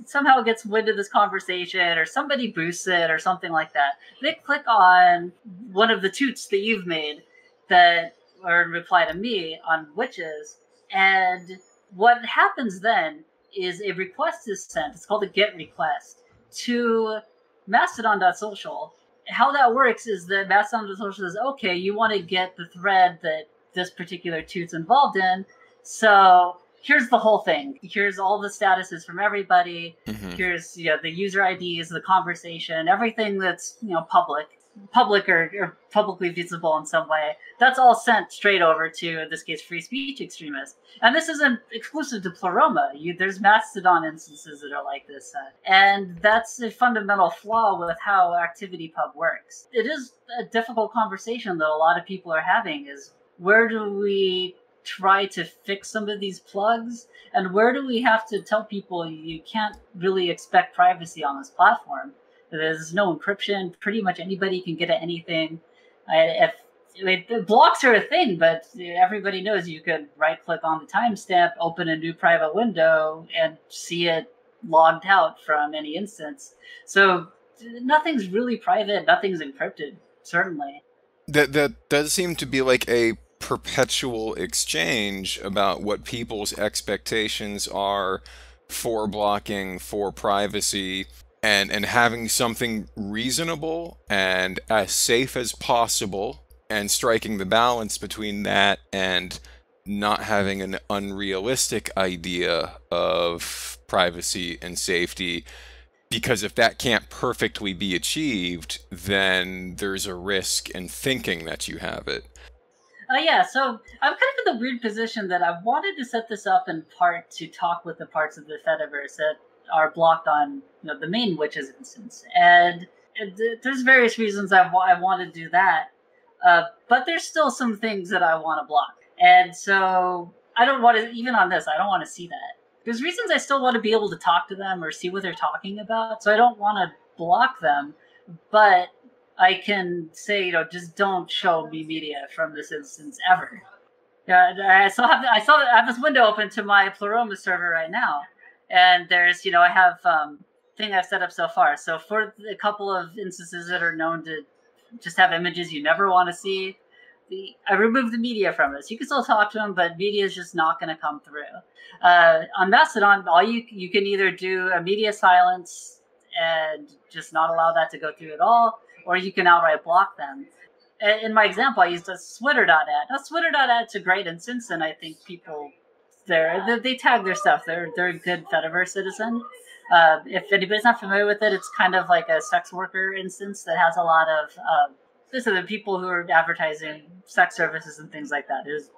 somehow gets wind of this conversation, or somebody boosts it, or something like that. They click on one of the toots that you've made that are in reply to me on witches, and what happens then is a request is sent. It's called a GET request to Mastodon.social. How that works is that Mastodon.social says, okay, you want to get the thread that this particular toot's involved in, so here's the whole thing. Here's all the statuses from everybody. Here's the user IDs, the conversation, everything that's public or publicly visible in some way. That's all sent straight over to, in this case, Free Speech Extremist. And this isn't exclusive to Pleroma. There's Mastodon instances that are like this. And that's a fundamental flaw with how ActivityPub works. It is a difficult conversation that a lot of people are having, is where do we try to fix some of these plugs, and where do we have to tell people you can't really expect privacy on this platform? There's no encryption. Pretty much anybody can get at anything. Blocks are a thing, but everybody knows you could right-click on the timestamp, open a new private window, and see it logged out from any instance. So nothing's really private. Nothing's encrypted, certainly. That does seem to be like a perpetual exchange about what people's expectations are for blocking, for privacy, and having something reasonable and as safe as possible, and striking the balance between that and not having an unrealistic idea of privacy and safety. Because if that can't perfectly be achieved, then there's a risk in thinking that you have it. So I'm kind of in the weird position that I wanted to set this up in part to talk with the parts of the Fediverse that are blocked on the main witches instance. And there's various reasons I want to do that, but there's still some things that I want to block, and so I don't want to, even on this, I don't want to see that. There's reasons I still want to be able to talk to them or see what they're talking about, so I don't want to block them, but I can say, just don't show me media from this instance ever. Yeah, I have this window open to my Pleroma server right now, and there's, I have thing I've set up so far. So for a couple of instances that are known to just have images you never want to see, I removed the media from it. So you can still talk to them, but media is just not going to come through. On Mastodon, you can either do a media silence and just not allow that to go through at all, or you can outright block them. In my example, I used a Switter.ad. Now, Switter.ad's a great instance, and I think people they tag their stuff. They're a good Fediverse citizen. If anybody's not familiar with it, it's kind of like a sex worker instance that has a lot of this are the people who are advertising sex services and things like that. There's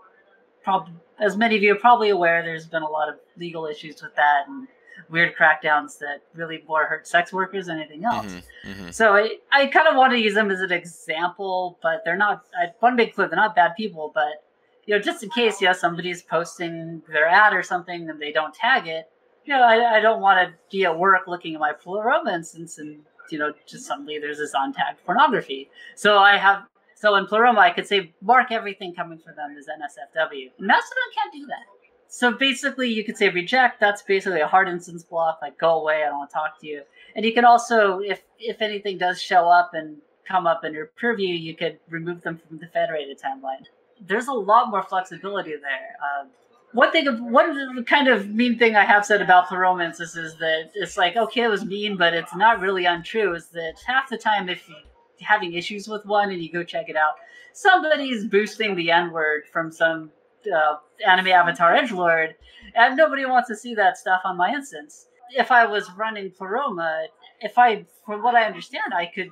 probably, as many of you are probably aware, there's been a lot of legal issues with that and weird crackdowns that really more hurt sex workers than anything else. So I kind of want to use them as an example, but they're not. I want to make clear they're not bad people, but just in case somebody's posting their ad or something and they don't tag it, I don't want to be at work looking at my Pleroma instance and just suddenly there's this untagged pornography. So in Pleroma I could say mark everything coming from them as NSFW. Mastodon can't do that. So basically you could say reject. That's basically a hard instance block, like go away, I don't want to talk to you. And you can also, if anything does show up and come up in your purview, you could remove them from the federated timeline. There's a lot more flexibility there. One kind of mean thing I have said about Pleroma instances is that it's like, okay, it was mean, but it's not really untrue, is that half the time if you're having issues with one and you go check it out, somebody's boosting the N-word from some anime avatar edgelord, and nobody wants to see that stuff on my instance. If I was running Pleroma, from what I understand, I could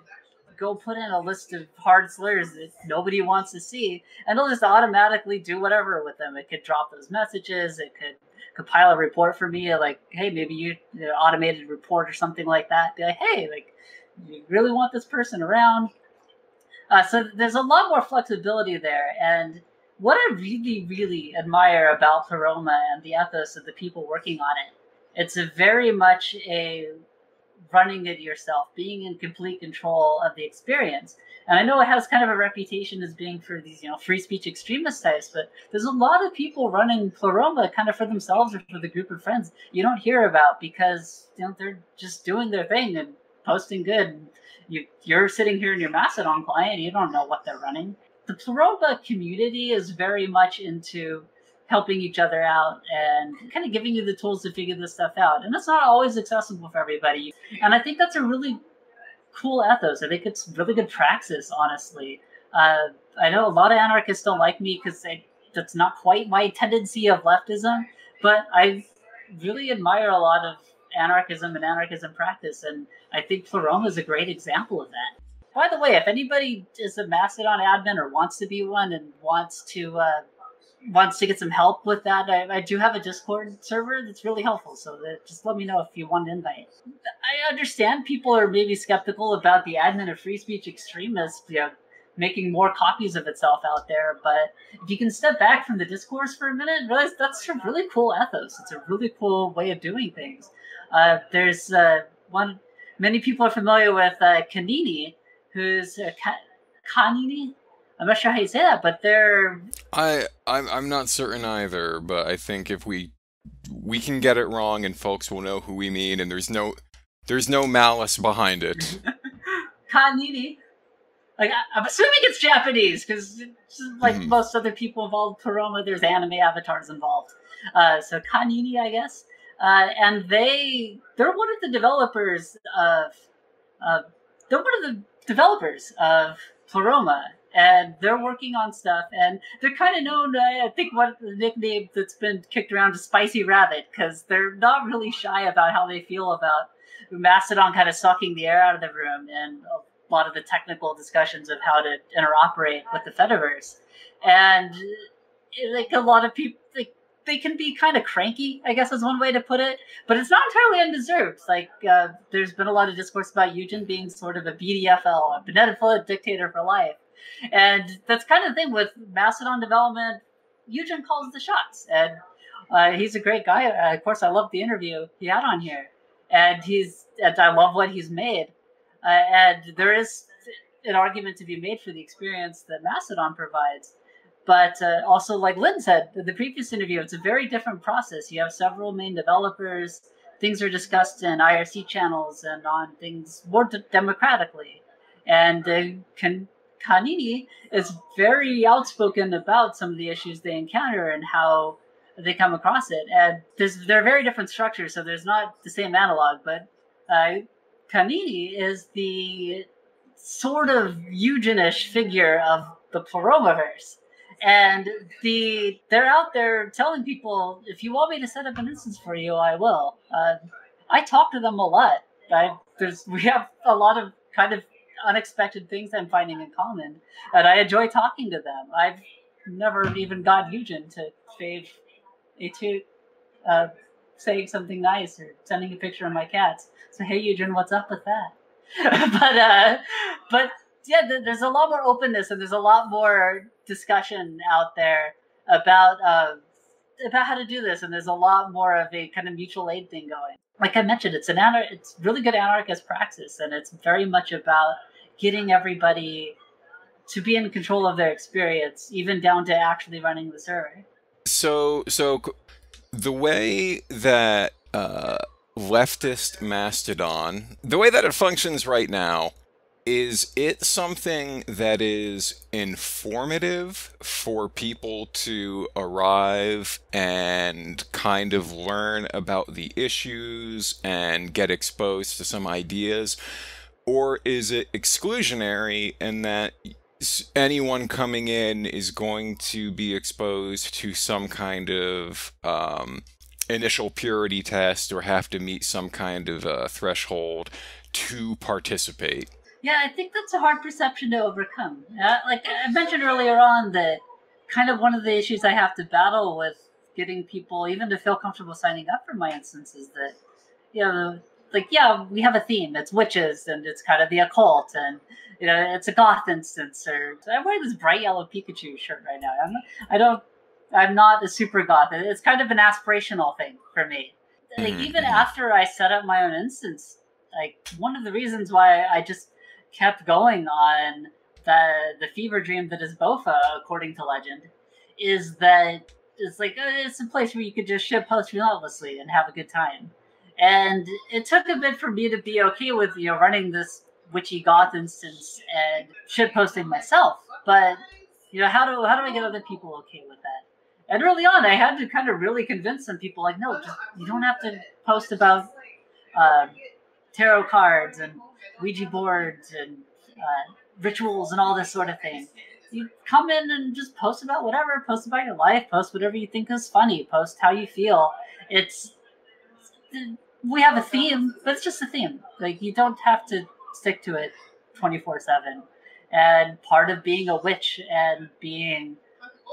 go put in a list of hard slurs that nobody wants to see, and it'll just automatically do whatever with them. It could drop those messages, it could compile a report for me, like, hey, maybe you automated report or something like that. Be like, hey, like, you really want this person around? So there's a lot more flexibility there, and what I really, really admire about Pleroma and the ethos of the people working on it, it's a very much a running it yourself, being in complete control of the experience. And I know it has kind of a reputation as being for these, free speech extremist types, but there's a lot of people running Pleroma kind of for themselves or for the group of friends you don't hear about because, they're just doing their thing and posting good. You're sitting here in your Mastodon client, you don't know what they're running. The Pleroma community is very much into helping each other out and kind of giving you the tools to figure this stuff out. And it's not always accessible for everybody. And I think that's a really cool ethos. I think it's really good praxis, honestly. I know a lot of anarchists don't like me because that's not quite my tendency of leftism, but I really admire a lot of anarchism and anarchism practice, and I think Pleroma is a great example of that. By the way, if anybody is a Mastodon admin or wants to be one and wants to get some help with that, I do have a Discord server that's really helpful, so just let me know if you want an invite. I understand people are maybe skeptical about the admin of free speech extremists making more copies of itself out there, but if you can step back from the discourse for a minute and realize that's a really cool ethos. It's a really cool way of doing things. There's one many people are familiar with Kanini, who's Kanini. I'm not sure how you say that, but they're... I'm not certain either, but I think if we can get it wrong and folks will know who we mean, and there's no malice behind it. Kanini. Like, I'm assuming it's Japanese, because like most other people involved in Pleroma, there's anime avatars involved. So Kanini, I guess. And they're one of the developers of Pleroma, and they're working on stuff, and they're kind of known, I think what the nickname that's been kicked around is Spicy Rabbit, because they're not really shy about how they feel about Mastodon kind of sucking the air out of the room and a lot of the technical discussions of how to interoperate with the Fediverse. And like a lot of people, they can be kind of cranky, I guess is one way to put it, but it's not entirely undeserved. Like, there's been a lot of discourse about Eugen being sort of a BDFL, a benevolent dictator for life. And that's kind of the thing with Mastodon development. Eugen calls the shots, and he's a great guy. Of course, I love the interview he had on here, and I love what he's made. And there is an argument to be made for the experience that Mastodon provides. But also, like Lynn said in the previous interview, it's a very different process. You have several main developers. Things are discussed in IRC channels and on things more democratically. And Kanini is very outspoken about some of the issues they encounter and how they come across it. And they're very different structures, so there's not the same analog. But Kanini is the sort of Eugen-ish figure of the Pleromaverse. And they're out there telling people, if you want me to set up an instance for you, I will. I talk to them a lot. We have a lot of kind of unexpected things I'm finding in common, and I enjoy talking to them. I've never even got Eugen to fave a Toot saying something nice or sending a picture of my cats. So, hey, Eugen, what's up with that? but yeah, there's a lot more openness and there's a lot more discussion out there about how to do this, and there's a lot more of a kind of mutual aid thing going. Like I mentioned, it's really good anarchist praxis, and it's very much about getting everybody to be in control of their experience, even down to actually running the server. So the way that leftist Mastodon, the way that it functions right now, is it something that is informative for people to arrive and kind of learn about the issues and get exposed to some ideas? Or is it exclusionary in that anyone coming in is going to be exposed to some kind of initial purity test or have to meet some kind of threshold to participate? Yeah, I think that's a hard perception to overcome. Like I mentioned earlier on, that kind of one of the issues I have to battle with getting people even to feel comfortable signing up for my instance is that, like, yeah, we have a theme. It's witches, and it's kind of the occult, and it's a goth instance. Or I'm wearing this bright yellow Pikachu shirt right now. I'm not a super goth. It's kind of an aspirational thing for me. Like even after I set up my own instance, like one of the reasons why I just kept going on the fever dream that is Bofa, according to legend, is that it's like it's a place where you could just shitpost relentlessly and have a good time. And it took a bit for me to be okay with running this witchy goth instance and shitposting myself. But how do I get other people okay with that? And early on, I had to kind of really convince some people, like, no, you don't have to post about tarot cards and Ouija boards and rituals and all this sort of thing. You come in and just post about whatever, post about your life, post whatever you think is funny, post how you feel. We have a theme, but it's just a theme. Like, you don't have to stick to it 24/7. And part of being a witch and being,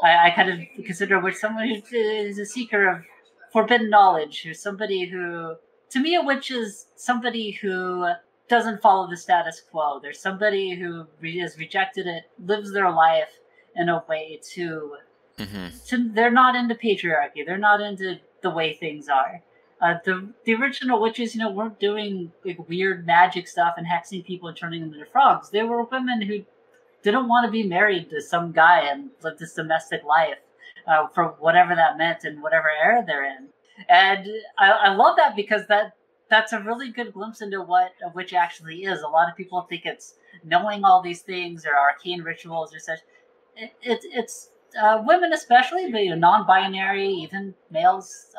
I kind of consider a witch someone who is a seeker of forbidden knowledge, who's somebody who, to me, a witch is somebody who doesn't follow the status quo. There's somebody who has rejected it, lives their life in a way to they're not into patriarchy. They're not into the way things are. The original witches, weren't doing like weird magic stuff and hexing people and turning them into frogs. They were women who didn't want to be married to some guy and live this domestic life for whatever that meant and whatever era they're in. And I love that because that's a really good glimpse into what a witch actually is. A lot of people think it's knowing all these things or arcane rituals or such. It's women especially, but non-binary, even males,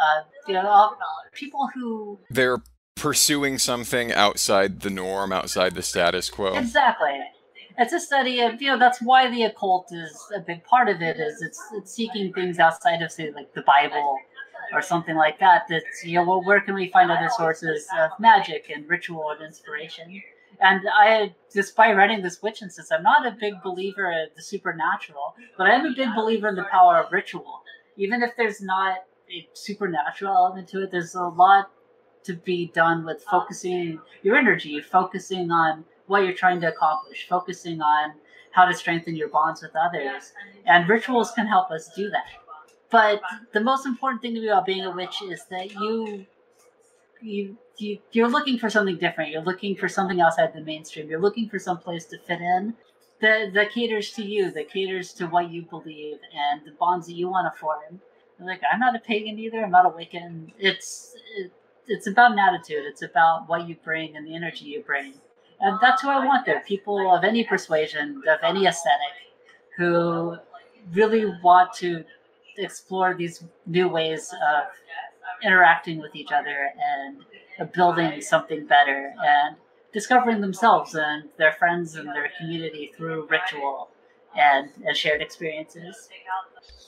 people who... They're pursuing something outside the norm, outside the status quo. Exactly. It's a study of, that's why the occult is a big part of it, is it's seeking things outside of, say, like the Bible or something like that. That's, where can we find other sources of magic and ritual and inspiration? And despite running this witch instance, I'm not a big believer in the supernatural, but I am a big believer in the power of ritual. Even if there's not a supernatural element to it. There's a lot to be done with focusing your energy, focusing on what you're trying to accomplish, focusing on how to strengthen your bonds with others. And rituals can help us do that. But the most important thing to me about being a witch is that you're looking for something different. You're looking for something outside the mainstream. You're looking for some place to fit in that caters to you, that caters to what you believe and the bonds that you want to form. Like, I'm not a pagan either. I'm not a Wiccan. It's about an attitude. It's about what you bring and the energy you bring. And that's who I want there. People of any persuasion, of any aesthetic, who really want to explore these new ways of interacting with each other and building something better and discovering themselves and their friends and their community through ritual and shared experiences.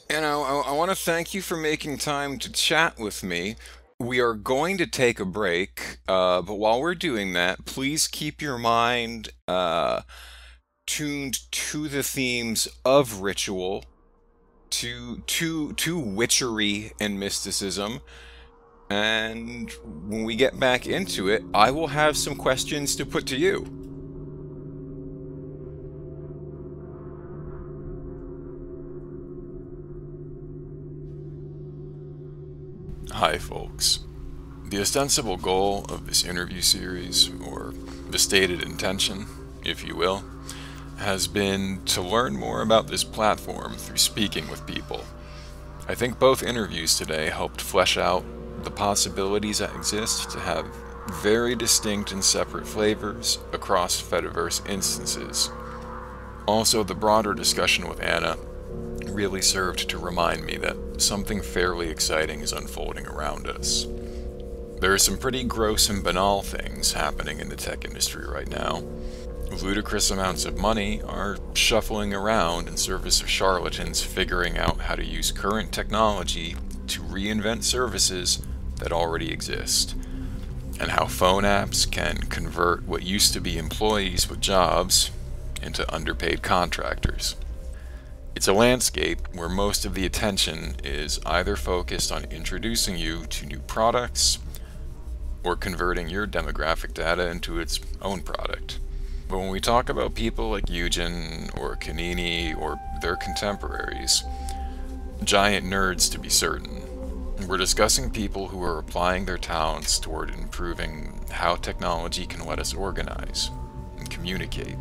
You know, I want to thank you for making time to chat with me. We are going to take a break, but while we're doing that, please keep your mind tuned to the themes of ritual, to witchery and mysticism. And when we get back into it, I will have some questions to put to you. Hi, folks. The ostensible goal of this interview series, or the stated intention, if you will, has been to learn more about this platform through speaking with people. I think both interviews today helped flesh out the possibilities that exist to have very distinct and separate flavors across Fediverse instances. Also, the broader discussion with Anna really served to remind me that something fairly exciting is unfolding around us. There are some pretty gross and banal things happening in the tech industry right now. Ludicrous amounts of money are shuffling around in service of charlatans figuring out how to use current technology to reinvent services that already exist, and how phone apps can convert what used to be employees with jobs into underpaid contractors. It's a landscape where most of the attention is either focused on introducing you to new products or converting your demographic data into its own product. But when we talk about people like Eugen or Kanini or their contemporaries, giant nerds to be certain, we're discussing people who are applying their talents toward improving how technology can let us organize and communicate.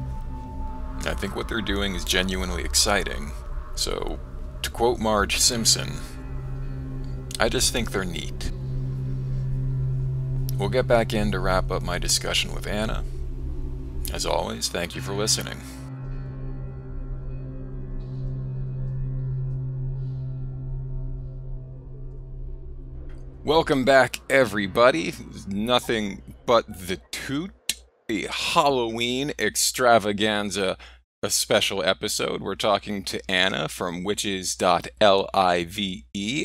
And I think what they're doing is genuinely exciting. So, to quote Marge Simpson, I just think they're neat. We'll get back in to wrap up my discussion with Anna. As always, thank you for listening. Welcome back, everybody. Nothing but the Toot, a Halloween extravaganza, a special episode. We're talking to Anna from witches.live.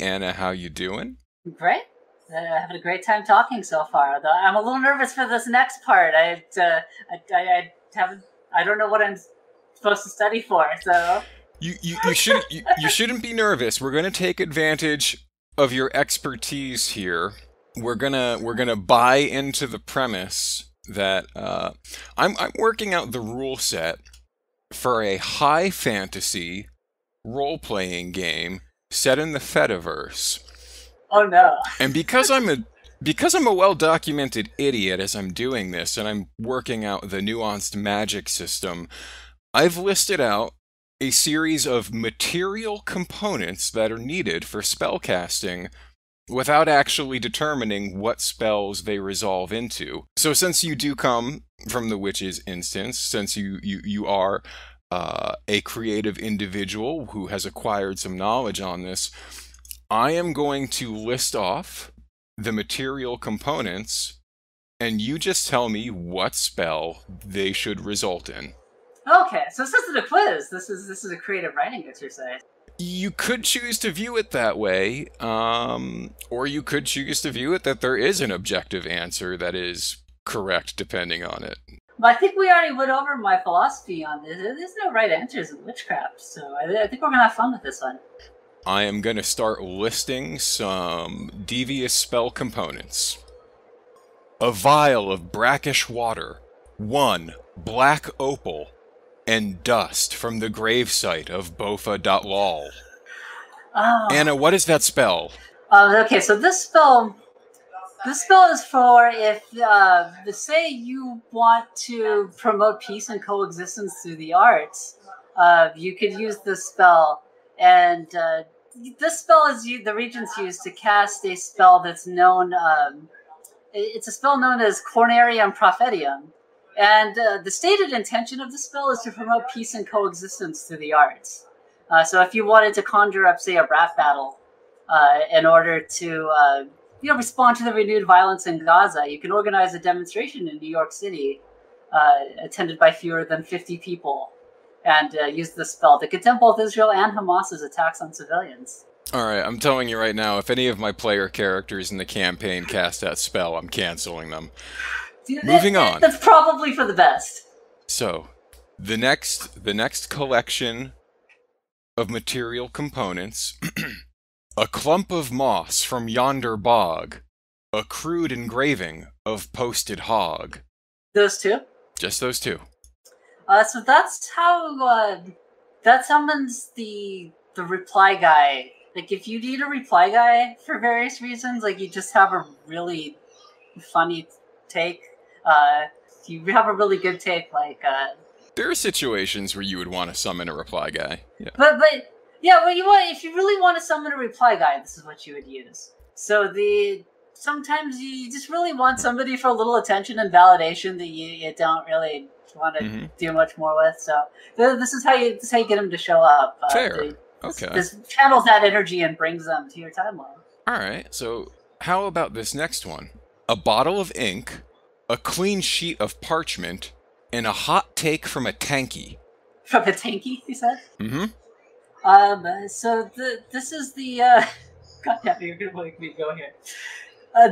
Anna, how you doing? Great. Having a great time talking so far. Though I'm a little nervous for this next part. I don't know what I'm supposed to study for. So you shouldn't be nervous. We're going to take advantage of your expertise here. We're gonna buy into the premise that I'm working out the rule set for a high fantasy role-playing game set in the Fediverse. Oh no! And because I'm a well-documented idiot as I'm doing this, and I'm working out the nuanced magic system, I've listed out a series of material components that are needed for spellcasting without actually determining what spells they resolve into. So since you do come from the witch's instance, since you are a creative individual who has acquired some knowledge on this, I am going to list off the material components, and you just tell me what spell they should result in. Okay, so this isn't a quiz. This is a creative writing exercise. You could choose to view it that way, or you could choose to view it that there is an objective answer that is correct depending on it. Well, I think we already went over my philosophy on this. There's no right answers in witchcraft, so I think we're going to have fun with this one. I am going to start listing some devious spell components. A vial of brackish water, 1 black opal, and dust from the gravesite of Bofa.lol. Oh. Anna, what is that spell? Okay, so this spell is for if, say you want to promote peace and coexistence through the arts, you could use this spell, and this spell is the regents use to cast a spell that's known, it's a spell known as Cornarium Prophetium, and the stated intention of the spell is to promote peace and coexistence through the arts. So if you wanted to conjure up, say, a rap battle, in order to respond to the renewed violence in Gaza, you can organize a demonstration in New York City, attended by fewer than 50 people, and use the spell to condemn both Israel and Hamas's attacks on civilians. Alright, I'm telling you right now, if any of my player characters in the campaign cast that spell, I'm canceling them. Moving on. That's probably for the best. So, the next collection of material components, a clump of moss from yonder bog, a crude engraving of posted hog. Those two? Just those two. So that's how, that summons the reply guy. Like, if you need a reply guy for various reasons, like, you just have a really funny take, you have a really good take, like, There are situations where you would want to summon a reply guy. Yeah. But if you really want to summon a reply guy, this is what you would use. So sometimes you just really want somebody for a little attention and validation that you don't really want to do much more with. So this is how you get them to show up. Fair. Okay. This channels that energy and brings them to your timeline. Alright, so how about this next one? A bottle of ink, a clean sheet of parchment, and a hot take from a tanky. From a tanky, you said? Mm-hmm. So this is the, God damn it, you're gonna make me go here.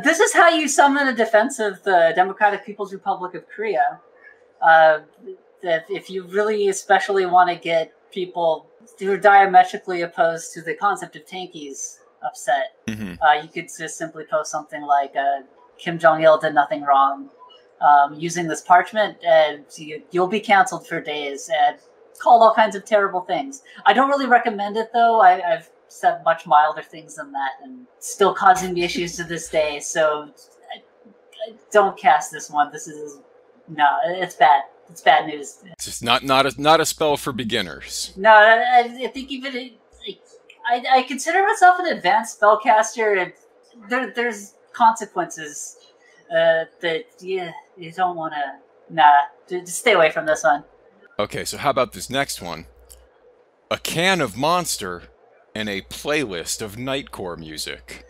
This is how you summon a defense of the Democratic People's Republic of Korea. If you really especially want to get people who are diametrically opposed to the concept of tankies upset, you could just simply post something like, Kim Jong-il did nothing wrong, using this parchment, and you'll be canceled for days, and called all kinds of terrible things. I don't really recommend it, though. I've said much milder things than that, and still causing me issues to this day, so I don't cast this one. It's bad. It's bad news. It's just not a spell for beginners. No, I think even I consider myself an advanced spellcaster, and there's consequences that you don't want to. Just stay away from this one. Okay, so how about this next one? A can of Monster and a playlist of Nightcore music.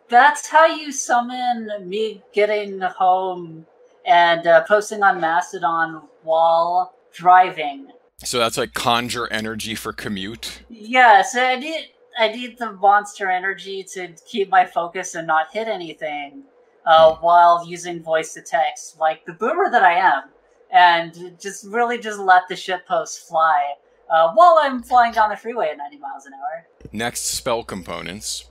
That's how you summon me getting home and posting on Mastodon while driving. So that's like conjure energy for commute? Yeah, so I need the monster energy to keep my focus and not hit anything while using voice to text, like the boomer that I am, and just let the shitpost fly while I'm flying down the freeway at 90 miles an hour. Next spell components.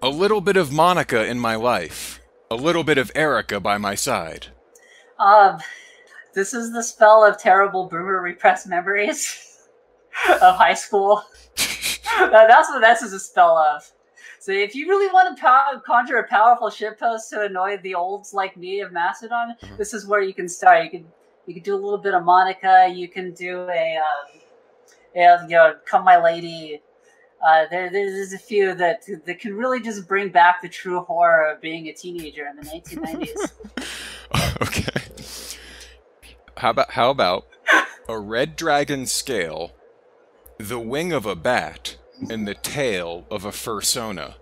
A little bit of Monica in my life. A little bit of Erica by my side. This is the spell of terrible boomer repressed memories of high school. That's what this is a spell of. So if you really want to conjure a powerful shitpost to annoy the olds like me of Macedon, this is where you can start. You can do a little bit of Monica. You can do Come My Lady. There's a few that can really just bring back the true horror of being a teenager in the 1990s. Okay. How about a red dragon scale, the wing of a bat, and the tail of a fursona?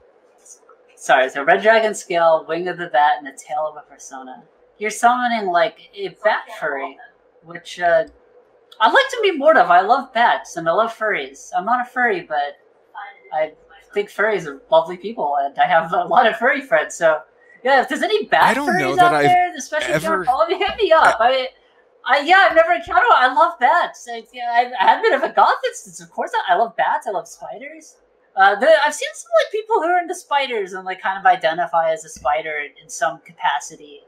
Sorry, so red dragon scale, wing of the bat, and the tail of a fursona. You're summoning like a bat furry, which I'd like to be more of. I love bats and I love furries. I'm not a furry, but I think furries are lovely people, and I have a lot of furry friends. So yeah, if there's any bat furries out there, especially if you don't follow me, hit me up. Yeah, I've never encountered one. I love bats. I had a bit of a goth instance. Of course, I love bats. I love spiders. I've seen some like people who are into spiders and like kind of identify as a spider in some capacity,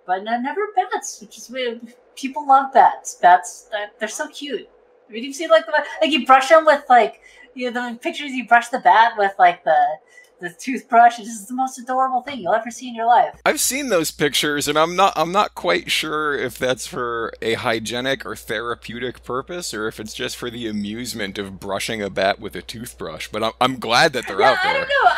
but no, never bats. Which is weird. People love bats. Bats, they're so cute. I mean, you've seen like you brush them with like the pictures. You brush the bat with like the toothbrush. It's just the most adorable thing you'll ever see in your life. I've seen those pictures, and I'm not quite sure if that's for a hygienic or therapeutic purpose, or if it's just for the amusement of brushing a bat with a toothbrush. But I'm glad that they're out there. I don't know.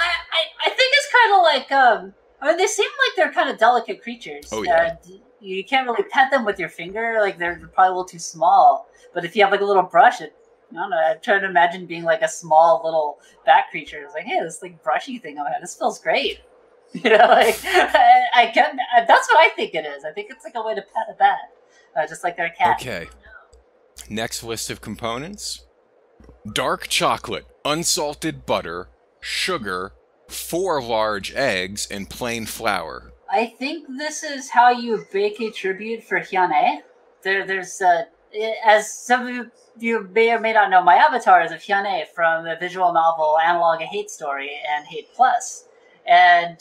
I think it's kind of like I mean, they seem like they're kind of delicate creatures. Oh yeah. You can't really pet them with your finger. Like they're probably a little too small. But if you have like a little brush, I don't know. I'm trying to imagine being like a small little bat creature. It's like, hey, this like brushy thing on my head. This feels great. You know, like I can. That's what I think it is. I think it's like a way to pet a bat, just like their cat. Okay. Next list of components: dark chocolate, unsalted butter, sugar, 4 large eggs, and plain flour. I think this is how you bake a tribute for Hyane. There's as some of you may or may not know, my avatar is of Hyane from the visual novel Analog A Hate Story and Hate Plus. And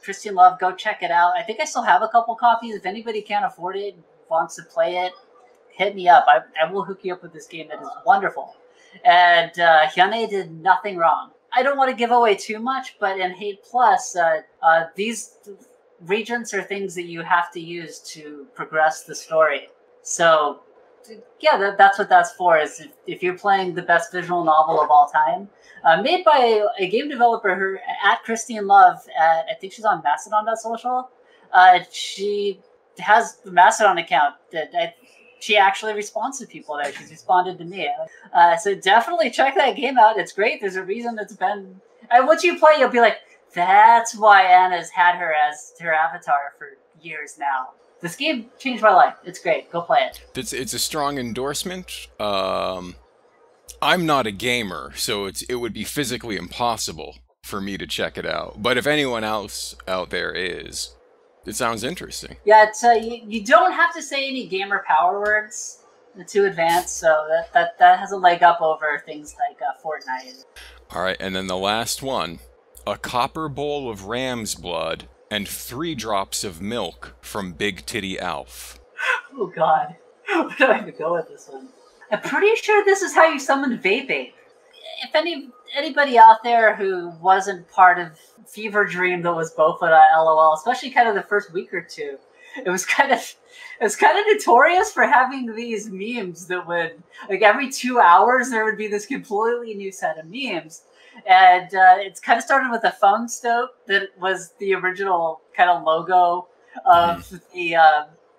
Christian Love, go check it out. I think I still have a couple copies. If anybody can't afford it, wants to play it, hit me up. I will hook you up with this game that is wonderful. And Hyane did nothing wrong. I don't want to give away too much, but in Hate Plus, these regents are things that you have to use to progress the story. So, yeah, that's what that's for. Is if you're playing the best visual novel of all time, made by a game developer who at Christian Love at, I think she's on Mastodon.social. She has the Mastodon account that she actually responds to people there. She's responded to me. So definitely check that game out. It's great. There's a reason it's been... And once you play, you'll be like, that's why Anna's had her as her avatar for years now. This game changed my life. It's great. Go play it. It's a strong endorsement. I'm not a gamer, so it would be physically impossible for me to check it out. But if anyone else out there is, it sounds interesting. Yeah, it's, you don't have to say any gamer power words to advance, so that has a leg up over things like Fortnite. All right, and then the last one. A copper bowl of ram's blood and 3 drops of milk from Big Titty Alf. Oh god. Where do I even go with this one? I'm pretty sure this is how you summon Vape. If anybody out there who wasn't part of Fever Dream that was both at LOL, especially kind of the first week or two, it was kind of notorious for having these memes that would, like, every 2 hours there would be this completely new set of memes. And it's kind of started with a phone stoke that was the original kind of logo of the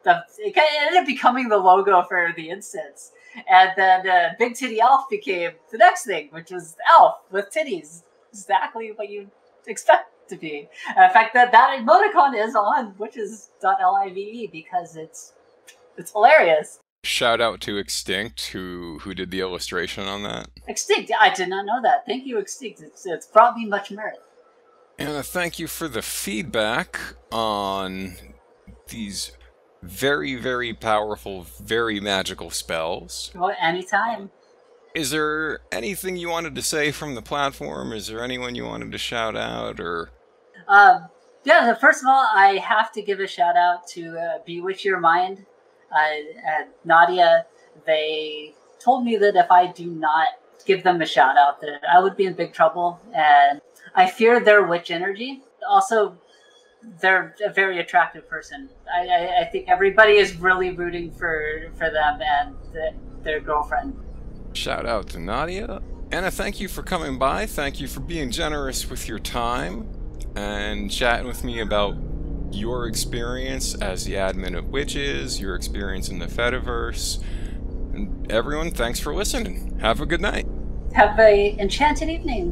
it kind of ended up becoming the logo for the instance. And then Big Titty Elf became the next thing, which was Elf with titties. Exactly what you'd expect to be. In fact, that emoticon is on witches.live because it's hilarious. Shout out to Extinct, who did the illustration on that. Extinct, I did not know that. Thank you, Extinct. It's brought me much mirth. And thank you for the feedback on these very, very powerful, very magical spells. Well, anytime. Is there anything you wanted to say from the platform? Is there anyone you wanted to shout out, or? Yeah, so first of all, I have to give a shout out to Bewitch Your Mind. Nadia, they told me that if I do not give them a shout out, that I would be in big trouble, and I fear their witch energy. Also, they're a very attractive person. I think everybody is really rooting for them and their girlfriend. Shout out to Nadia. Anna, thank you for coming by. Thank you for being generous with your time and chatting with me about your experience as the admin of Witches, your experience in the Fediverse. And everyone, thanks for listening. Have a good night. Have an enchanted evening.